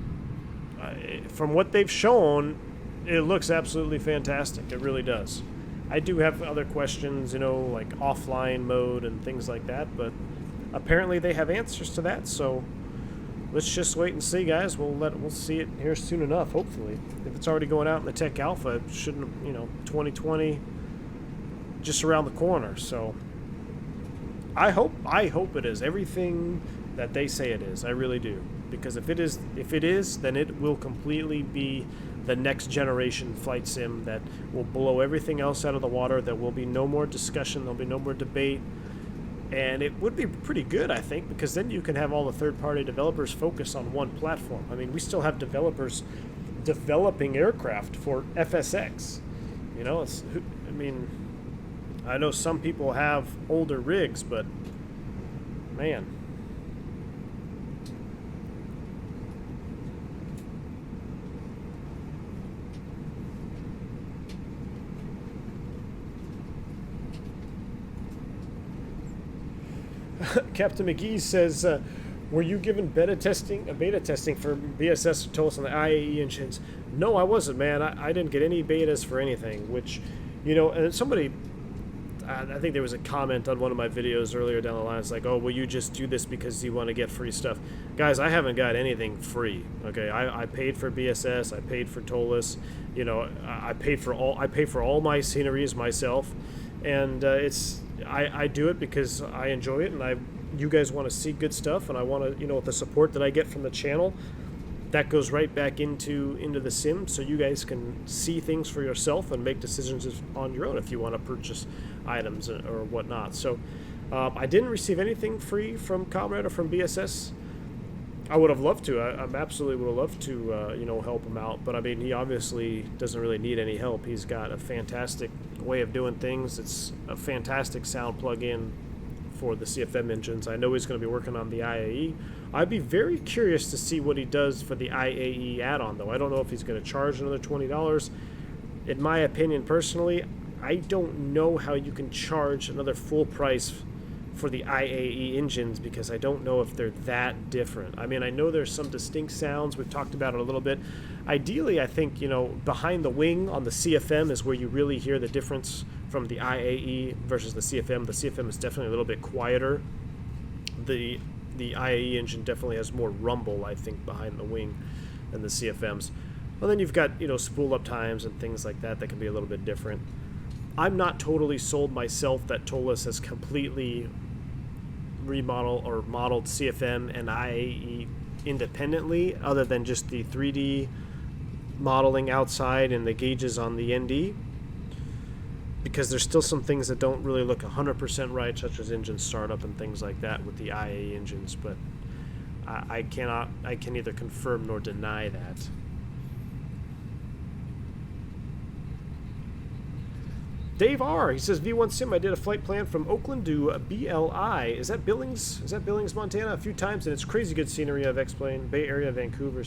from what they've shown, it looks absolutely fantastic. It really does. I do have other questions, you know, like offline mode and things like that, but apparently they have answers to that, so let's just wait and see, guys. We'll see it here soon enough, hopefully. If it's already going out in the Tech Alpha, it shouldn't, you know, 2020 just around the corner. So I hope it is everything that they say it is. I really do, because if it is, then it will completely be the next generation flight sim that will blow everything else out of the water. There will be no more discussion. There'll be no more debate. And it would be pretty good, I think, because then you can have all the third-party developers focus on one platform. I mean, we still have developers developing aircraft for FSX. You know, I mean, I know some people have older rigs, but man. Captain McGee says, were you given beta testing for BSS or Toliss on the IAE engines? No, I wasn't, man. I didn't get any betas for anything, which, you know, and somebody, I think there was a comment on one of my videos earlier down the line. It's like, oh, well, you just do this because you want to get free stuff. Guys, I haven't got anything free, okay? I paid for BSS, I paid for Toliss, you know, I pay for all my sceneries myself, and I do it because I enjoy it, and you guys want to see good stuff, and I want to, you know, with the support that I get from the channel, that goes right back into the sim, so you guys can see things for yourself and make decisions on your own if you want to purchase items or whatnot. So I didn't receive anything free from Comrade or from BSS. I would have loved to. I absolutely would have loved to, you know, help him out. But I mean, he obviously doesn't really need any help. He's got a fantastic way of doing things. It's a fantastic sound plug-in for the CFM engines. I know he's going to be working on the IAE. I'd be very curious to see what he does for the IAE add-on, though. I don't know if he's going to charge another $20. In my opinion, personally, I don't know how you can charge another full price for the IAE engines, because I don't know if they're that different. I mean, I know there's some distinct sounds. We've talked about it a little bit. Ideally, I think, you know, behind the wing on the CFM is where you really hear the difference from the IAE versus the CFM. The CFM is definitely a little bit quieter. The IAE engine definitely has more rumble, I think, behind the wing than the CFMs. Well, then you've got, you know, spool up times and things like that can be a little bit different. I'm not totally sold myself that Toliss has completely remodeled or modeled CFM and IAE independently, other than just the 3D modeling outside and the gauges on the ND, because there's still some things that don't really look 100% right, such as engine startup and things like that with the IAE engines. But I can neither confirm nor deny that. Dave R. He says, V1 Sim, I did a flight plan from Oakland to BLI. Is that Billings? Is that Billings, Montana? A few times, and it's crazy good scenery. I've explained Bay Area, Vancouver.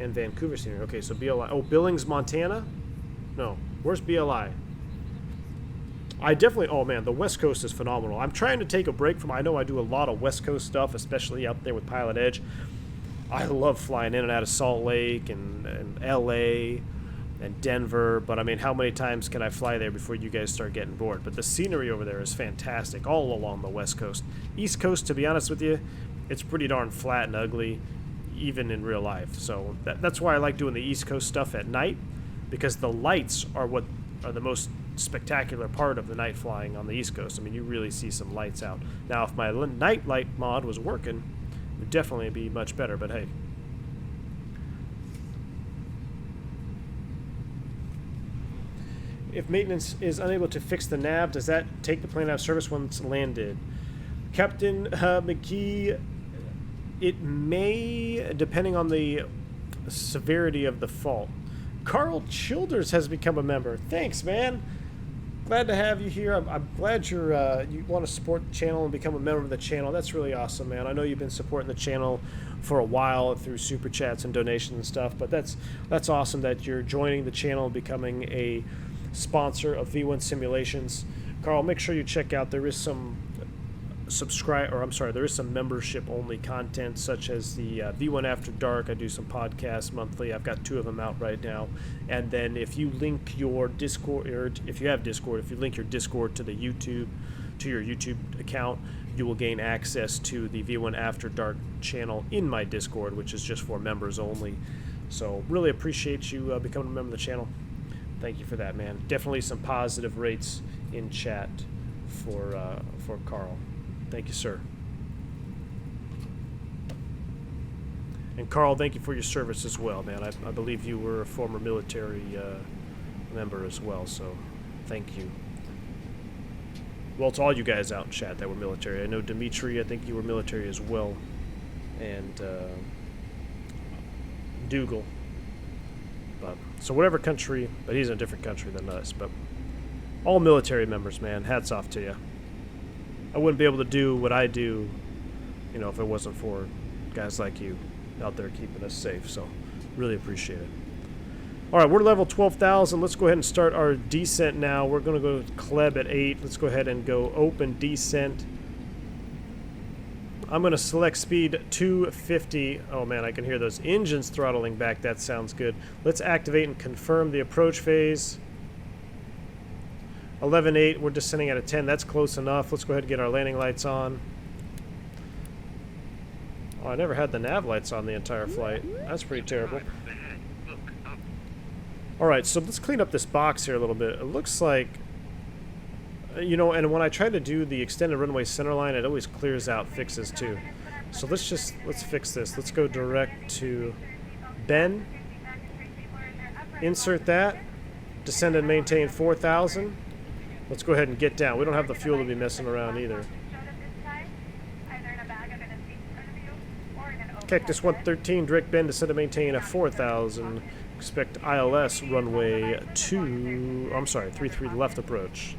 and Vancouver scenery. Okay, so BLI. Oh, Billings, Montana? No. Where's BLI? I definitely... Oh, man, the West Coast is phenomenal. I'm trying to take a break from... I know I do a lot of West Coast stuff, especially out there with Pilot Edge. I love flying in and out of Salt Lake and L.A., and Denver, but I mean, how many times can I fly there before you guys start getting bored? But the scenery over there is fantastic, all along the West Coast. East Coast, to be honest with you, it's pretty darn flat and ugly, even in real life. So that's why I like doing the East Coast stuff at night, because the lights are what are the most spectacular part of the night flying on the East Coast. I mean, you really see some lights out. Now, if my night light mod was working, it would definitely be much better, but hey. If maintenance is unable to fix the nav, does that take the plane out of service once landed? Captain McGee, it may, depending on the severity of the fault. Carl Childers has become a member. Thanks, man. Glad to have you here. I'm glad you want to support the channel and become a member of the channel. That's really awesome, man. I know you've been supporting the channel for a while through super chats and donations and stuff, but that's awesome that you're joining the channel and becoming a sponsor of V1 Simulations. Carl, make sure you check out, there is some there is some membership only content, such as the V1 After Dark. I do some podcasts monthly. I've got 2 of them out right now. And then if you link your Discord, or if you have Discord, if you link your Discord to your YouTube account, you will gain access to the V1 After Dark channel in my Discord, which is just for members only. So really appreciate you becoming a member of the channel. Thank you for that, man. Definitely some positive rates in chat for Carl. Thank you, sir. And Carl, thank you for your service as well, man. I believe you were a former military member as well, so thank you. Well, to all you guys out in chat that were military. I know Dimitri, I think you were military as well. And Dougal. So whatever country, but he's in a different country than us, but all military members, man, hats off to you. I wouldn't be able to do what I do, you know, if it wasn't for guys like you out there keeping us safe, so really appreciate it. All right, we're level 12,000. Let's go ahead and start our descent now. We're going to go Kleb at 8. Let's go ahead and go open descent. I'm going to select speed 250. Oh, man, I can hear those engines throttling back. That sounds good. Let's activate and confirm the approach phase. 11.8. We're descending at a 10. That's close enough. Let's go ahead and get our landing lights on. Oh, I never had the nav lights on the entire flight. That's pretty terrible. All right, so let's clean up this box here a little bit. It looks like... You know, and when I try to do the extended runway centerline, it always clears out fixes too. So let's fix this. Let's go direct to Ben. Insert that. Descend and maintain 4,000. Let's go ahead and get down. We don't have the fuel to be messing around either. Cactus 113, direct bend, descend and maintain a 4,000. Expect ILS runway 33 left approach.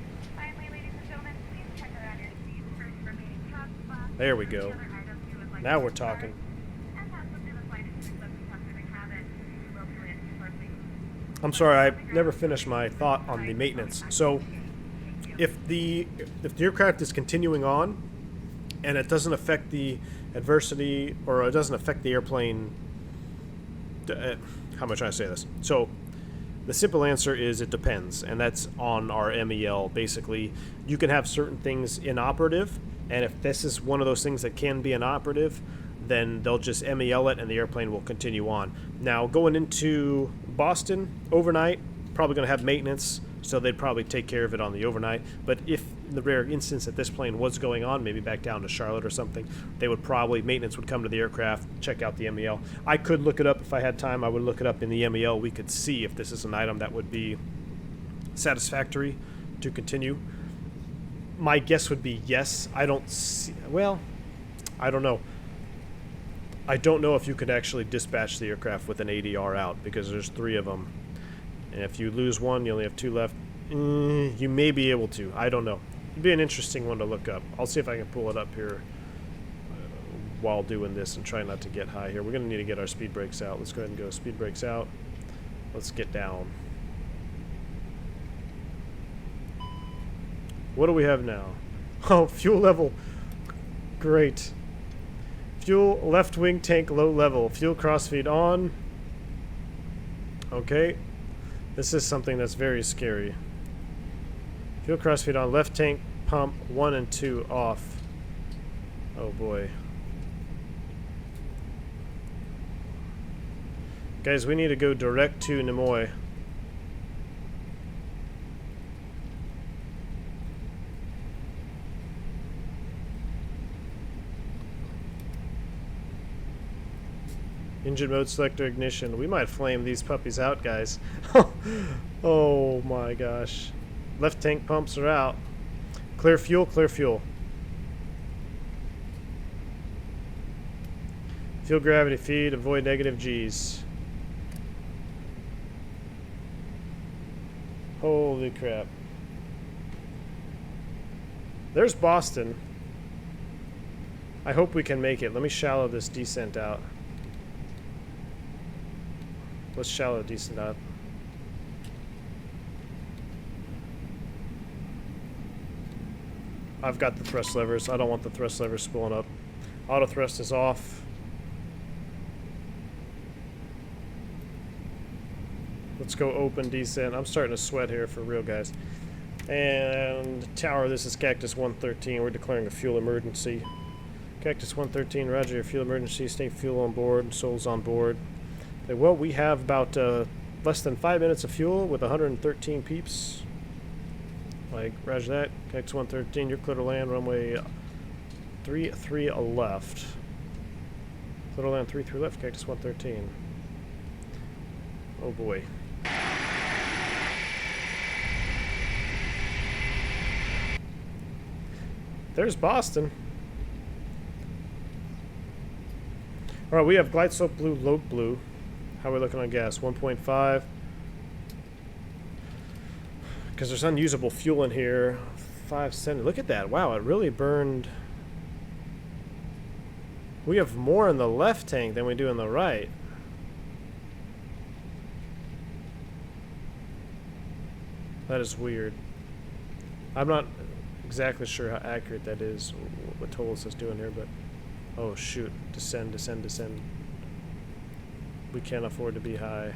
There we go. Now we're talking. I'm sorry, I never finished my thought on the maintenance. So, if the aircraft is continuing on, and it doesn't affect the adversity, or it doesn't affect the airplane, how am I trying to say this? So, the simple answer is it depends, and that's on our MEL. Basically, you can have certain things inoperative, and if this is one of those things that can be inoperative, then they'll just MEL it and the airplane will continue on. Now, going into Boston overnight, probably going to have maintenance, so they'd probably take care of it on the overnight. But if in the rare instance that this plane was going on, maybe back down to Charlotte or something, they would probably, maintenance would come to the aircraft, check out the MEL. I could look it up if I had time. I would look it up in the MEL. We could see if this is an item that would be satisfactory to continue. My guess would be yes. I don't see, well, I don't know. I don't know if you could actually dispatch the aircraft with an ADR out, because there's 3 of them. And if you lose one, you only have 2 left. You may be able to. I don't know. It'd be an interesting one to look up. I'll see if I can pull it up here. while doing this and try not to get high here. We're going to need to get our speed brakes out. Let's go ahead and go speed brakes out. Let's get down. What do we have now? Oh, fuel level. Great. Fuel left wing tank low level. Fuel crossfeed on. Okay. This is something that's very scary. Fuel crossfeed on. Left tank pump 1 and 2 off. Oh boy. Guys, we need to go direct to Nimoy. Engine mode selector ignition. We might flame these puppies out, guys. Oh my gosh. Left tank pumps are out. Clear fuel, clear fuel. Fuel gravity feed, avoid negative G's. Holy crap. There's Boston. I hope we can make it. Let me shallow this descent out. Let's shallow descent out. I've got the thrust levers. I don't want the thrust levers spooling up. Auto thrust is off. Let's go open descent. I'm starting to sweat here for real, guys. And tower, this is Cactus 113. We're declaring a fuel emergency. Cactus 113, roger your fuel emergency. Stay fuel on board. Souls on board. Okay, well, we have about less than 5 minutes of fuel with 113 peeps. Like, roger that. Cactus 113, you're clear to land. Runway 33 left. Clear to land 33 left, Cactus 113. Oh boy. There's Boston. Alright, we have glide slope blue, load blue. How are we looking on gas? 1.5. Because there's unusable fuel in here. 570. Look at that. Wow, it really burned. We have more in the left tank than we do in the right. That is weird. I'm not exactly sure how accurate that is, what Toliss is doing here, but... Oh, shoot. Descend, descend, descend. We can't afford to be high.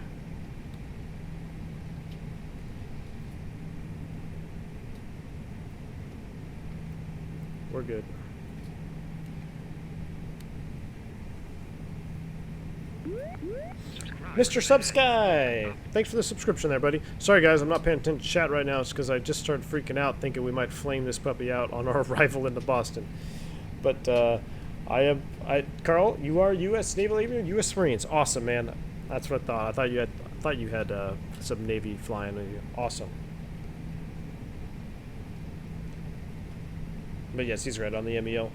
We're good. Mr. Subsky! Thanks for the subscription there, buddy. Sorry, guys, I'm not paying attention to chat right now. It's because I just started freaking out thinking we might flame this puppy out on our arrival into Boston. But, Carl, you are U.S. Naval Aviator? U.S. Marines. Awesome, man. That's what I thought. I thought you had some Navy flying with you. Awesome. But yes, he's right on the MEL.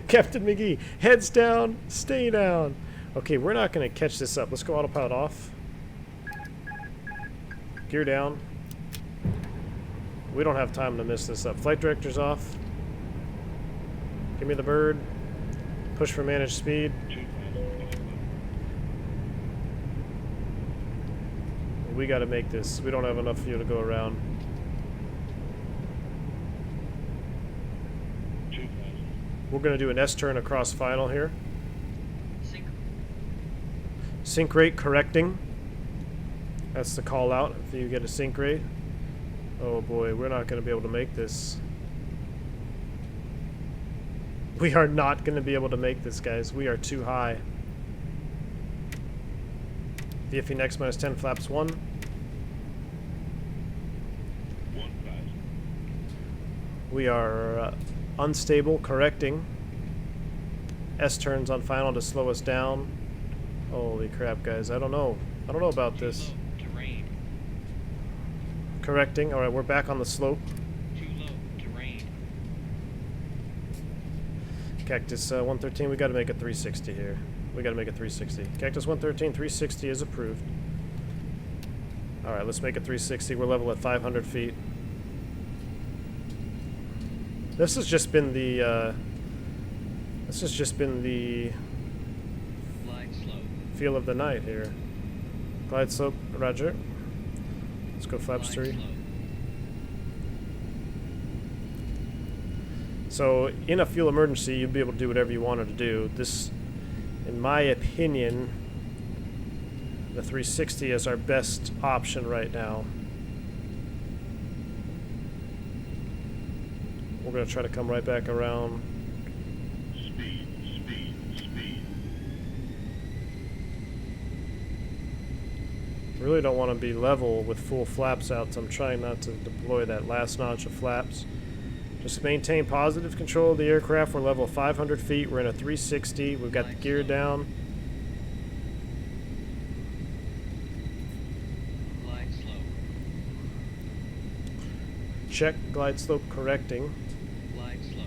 Captain McGee, heads down, stay down. Okay, we're not going to catch this up. Let's go autopilot off. Gear down. We don't have time to miss this up. Flight director's off. Give me the bird. Push for managed speed. We got to make this. We don't have enough fuel to go around. We're going to do an S-turn across final here. Sync rate correcting. That's the call out if you get a sync rate. Oh boy, we're not going to be able to make this. We are not going to be able to make this, guys. We are too high. VFE next minus 10 flaps 1. We are unstable, correcting. S-turns on final to slow us down. Holy crap, guys. I don't know. I don't know about this. Terrain. Correcting. Alright, we're back on the slope. Too low. Terrain. Cactus 113, we got to make a 360 here. We got to make a 360. Cactus 113, 360 is approved. Alright, let's make a 360. We're level at 500 feet. This has just been the Glide slope. feel of the night here. Glide slope, roger. Let's go flaps Glide 3. slope. So in a fuel emergency, you'll be able to do whatever you wanted to do. This, in my opinion, the 360 is our best option right now. We're going to try to come right back around. Speed, speed, speed. Really don't want to be level with full flaps out, so I'm trying not to deploy that last notch of flaps. Just maintain positive control of the aircraft. We're level 500 feet. We're in a 360. We've got the gear down. Glide slope. Check glide slope correcting. Glide slope.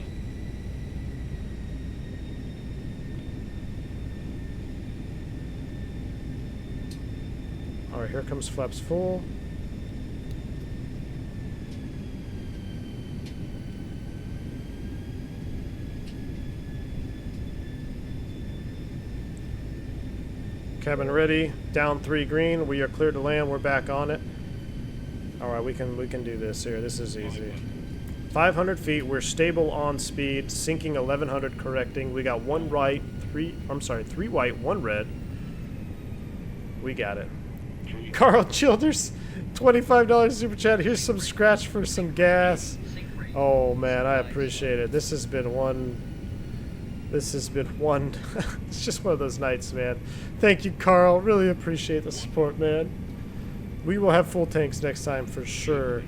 All right, here comes flaps full. Cabin ready. Down 3 green. We are clear to land. We're back on it. All right, we can do this here. This is easy. 500 feet. We're stable on speed. Sinking 1100 correcting. We got 1 right, 3 white, 1 red. We got it. Carl Childers, $25 super chat. Here's some scratch for some gas. Oh man, I appreciate it. This has been one. It's just one of those nights, man. Thank you, Carl. Really appreciate the support, man. We will have full tanks next time for sure.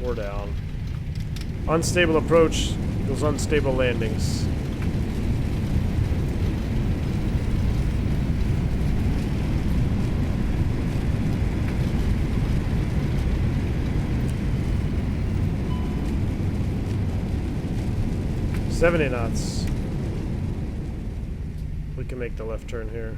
We're down. Unstable approach equals unstable landings. $70 knots. We can make the left turn here.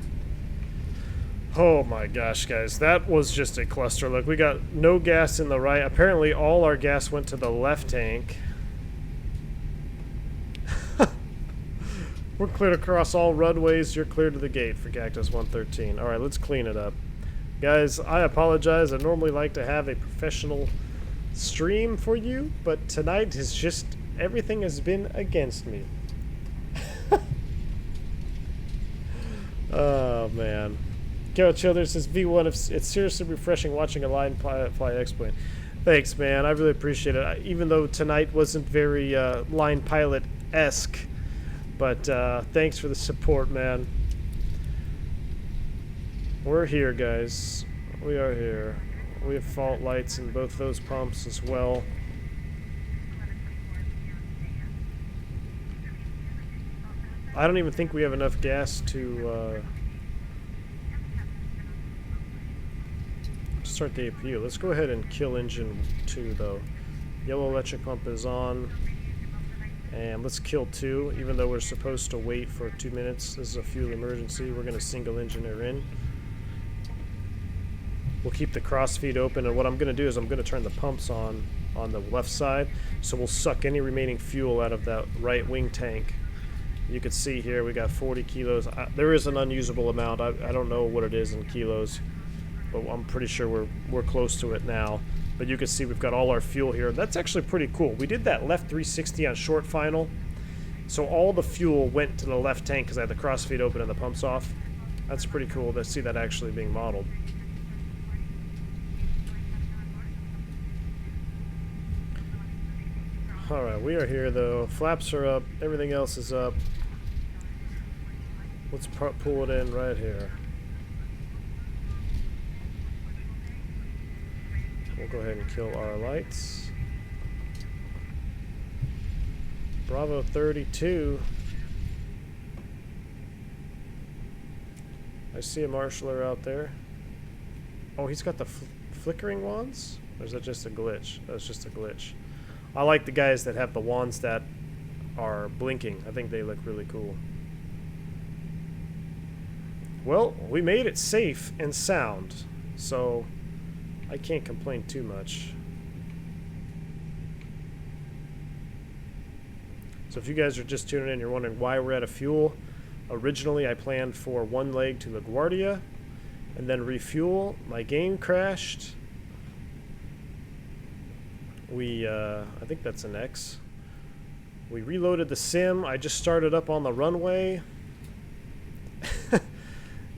Oh my gosh, guys, that was just a cluster. Look, we got no gas in the right. Apparently, all our gas went to the left tank. We're cleared across all runways. You're clear to the gate for Cactus 113. All right, let's clean it up. Guys, I apologize. I normally like to have a professional stream for you, but tonight is just... everything has been against me. Oh, man. Carol Childers says, V1, it's seriously refreshing watching a line fly X-Plane. Thanks, man. I really appreciate it. Even though tonight wasn't very line pilot-esque. But thanks for the support, man. We're here, guys. We are here. We have fault lights in both those pumps as well. I don't even think we have enough gas to start the APU. Let's go ahead and kill engine 2, though. Yellow electric pump is on. And let's kill 2, even though we're supposed to wait for 2 minutes. This is a fuel emergency. We're going to single engineer in. We'll keep the crossfeed open, and what I'm going to do is I'm going to turn the pumps on the left side, so we'll suck any remaining fuel out of that right wing tank. You can see here we got 40 kilos. There is an unusable amount. I don't know what it is in kilos, but I'm pretty sure we're close to it now. But you can see we've got all our fuel here. That's actually pretty cool. We did that left 360 on ShortFinal, so all the fuel went to the left tank because I had the crossfeed open and the pumps off. That's pretty cool to see that actually being modeled. Alright, we are here though. Flaps are up. Everything else is up. Let's pull it in right here. We'll go ahead and kill our lights. Bravo 32. I see a marshaller out there. Oh, he's got the flickering wands? Or is that just a glitch? That's just a glitch. I like the guys that have the wands that are blinking. I think they look really cool. Well, we made it safe and sound, so I can't complain too much. So if you guys are just tuning in, you're wondering why we're out of fuel. Originally, I planned for one leg to LaGuardia and then refuel. My game crashed. I think that's an X. We reloaded the sim. I just started up on the runway.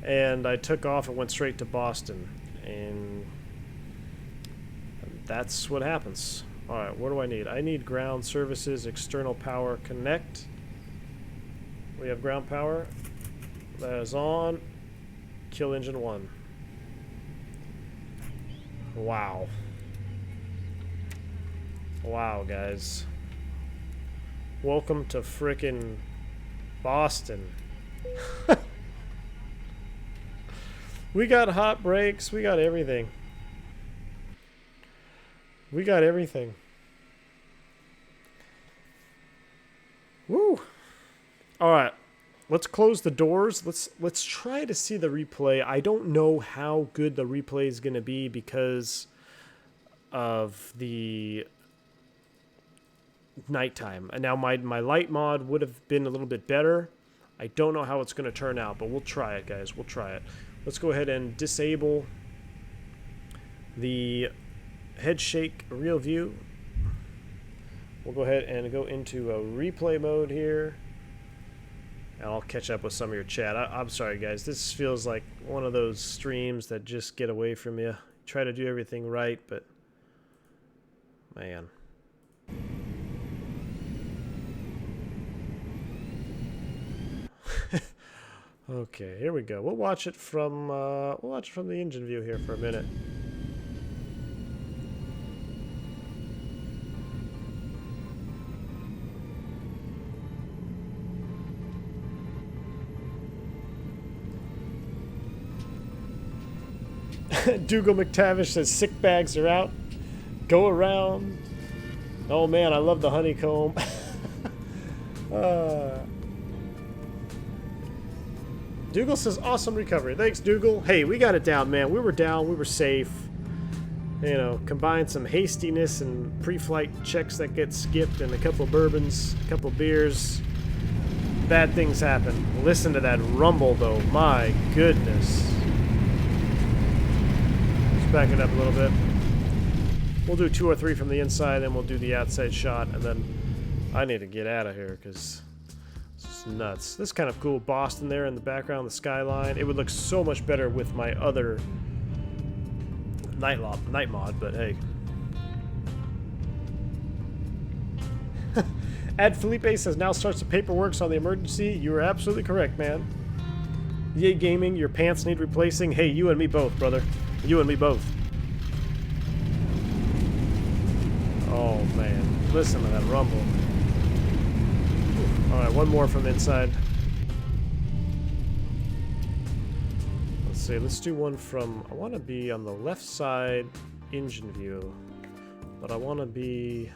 And I took off and went straight to Boston. And that's what happens. Alright, what do I need? I need ground services, external power, connect. We have ground power. That is on. Kill engine 1. Wow. Wow, guys. Welcome to frickin' Boston. We got hot brakes. We got everything. We got everything. Woo. All right. Let's close the doors. Let's try to see the replay. I don't know how good the replay is going to be because of the nighttime. And now my light mod would have been a little bit better. I don't know how it's going to turn out, but we'll try it, guys. We'll try it. Let's go ahead and disable the head shake real view. We'll go ahead and go into a replay mode here. And I'll catch up with some of your chat. I'm sorry, guys. This feels like one of those streams that just get away from you. Try to do everything right, but man. Okay, here we go. We'll watch it from the engine view here for a minute. Dougal McTavish says sick bags are out. Go around. Oh man, I love the honeycomb. Dougal says awesome recovery. Thanks, Dougal. Hey, we got it down, man. We were down. We were safe. You know, combine some hastiness and pre-flight checks that get skipped and a couple of bourbons, a couple of beers. Bad things happen. Listen to that rumble, though. My goodness. Let's back it up a little bit. We'll do 2 or 3 from the inside, then we'll do the outside shot, and then I need to get out of here because it's nuts. This is kind of cool. Boston there in the background, the skyline. It would look so much better with my other night mod, but hey. Ad Felipe says now starts the paperwork on the emergency. You are absolutely correct, man. EA Gaming, your pants need replacing. Hey, you and me both, brother. You and me both. Oh man, listen to that rumble. Alright, one more from inside. Let's see, let's do one from... I want to be on the left side engine view. But I want to be...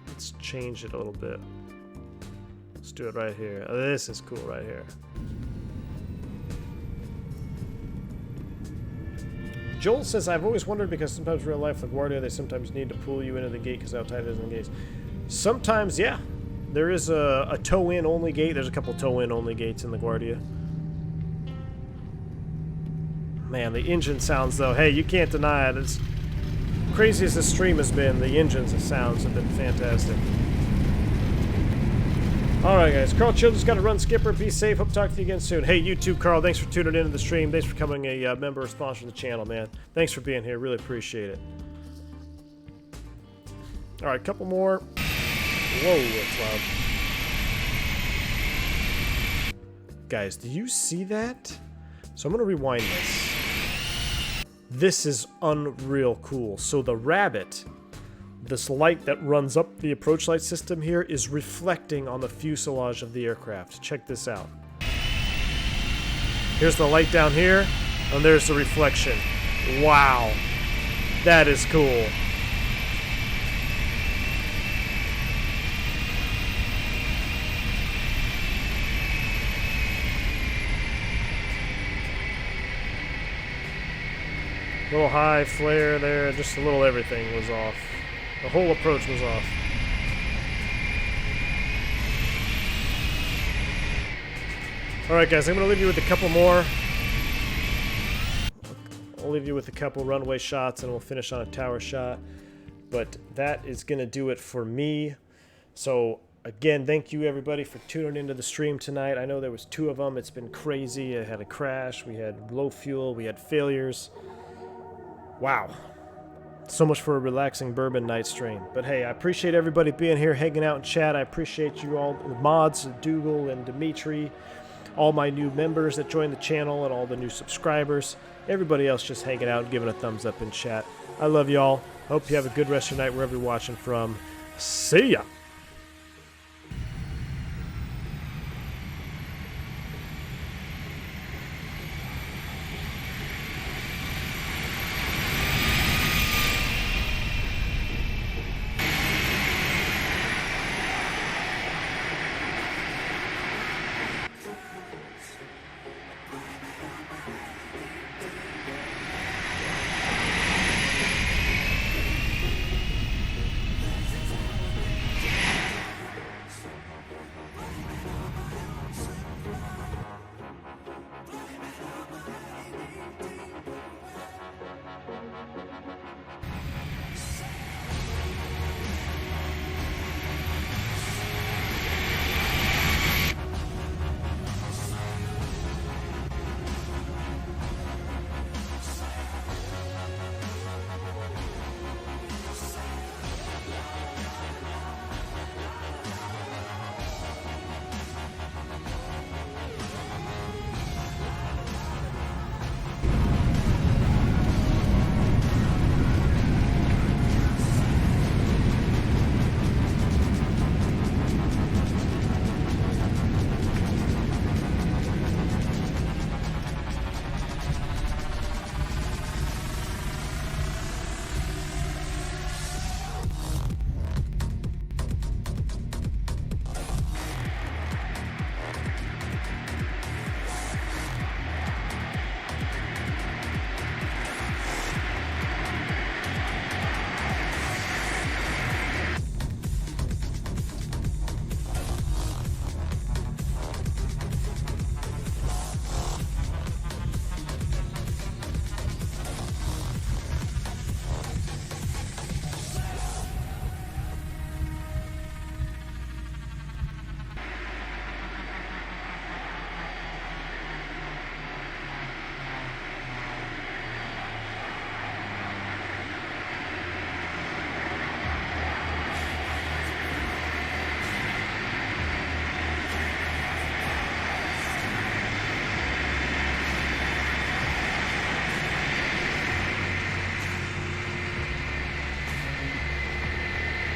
Let's change it a little bit. Let's do it right here. Oh, this is cool right here. Joel says, I've always wondered because sometimes real life LaGuardia, they sometimes need to pull you into the gate because how tight it is in the gates. Sometimes, yeah. There is a toe-in only gate. There's a couple toe-in only gates in LaGuardia. Man, the engine sounds, though. Hey, you can't deny it. As crazy as this stream has been, the engines and sounds have been fantastic. Alright, guys. Carl Children's got to run, Skipper. Be safe. Hope to talk to you again soon. Hey, you too, Carl. Thanks for tuning into the stream. Thanks for becoming a member or sponsor of the channel, man. Thanks for being here. Really appreciate it. Alright, couple more. Whoa, that's loud. Guys, do you see that? So I'm going to rewind this. This is unreal cool. So the Rabbit, this light that runs up the approach light system here, is reflecting on the fuselage of the aircraft. Check this out. Here's the light down here, and there's the reflection. Wow. That is cool. Little high flare there, just a little everything was off. The whole approach was off. Alright guys, I'm going to leave you with a couple more. I'll leave you with a couple runway shots and we'll finish on a tower shot. But that is going to do it for me. So again, thank you everybody for tuning into the stream tonight. I know there was 2 of them. It's been crazy. I had a crash. We had low fuel. We had failures. Wow. So much for a relaxing bourbon night stream. But hey, I appreciate everybody being here, hanging out in chat. I appreciate you all, the mods, Dougal and Dimitri, all my new members that joined the channel and all the new subscribers. Everybody else just hanging out and giving a thumbs up in chat. I love y'all. Hope you have a good rest of your night wherever you're watching from. See ya!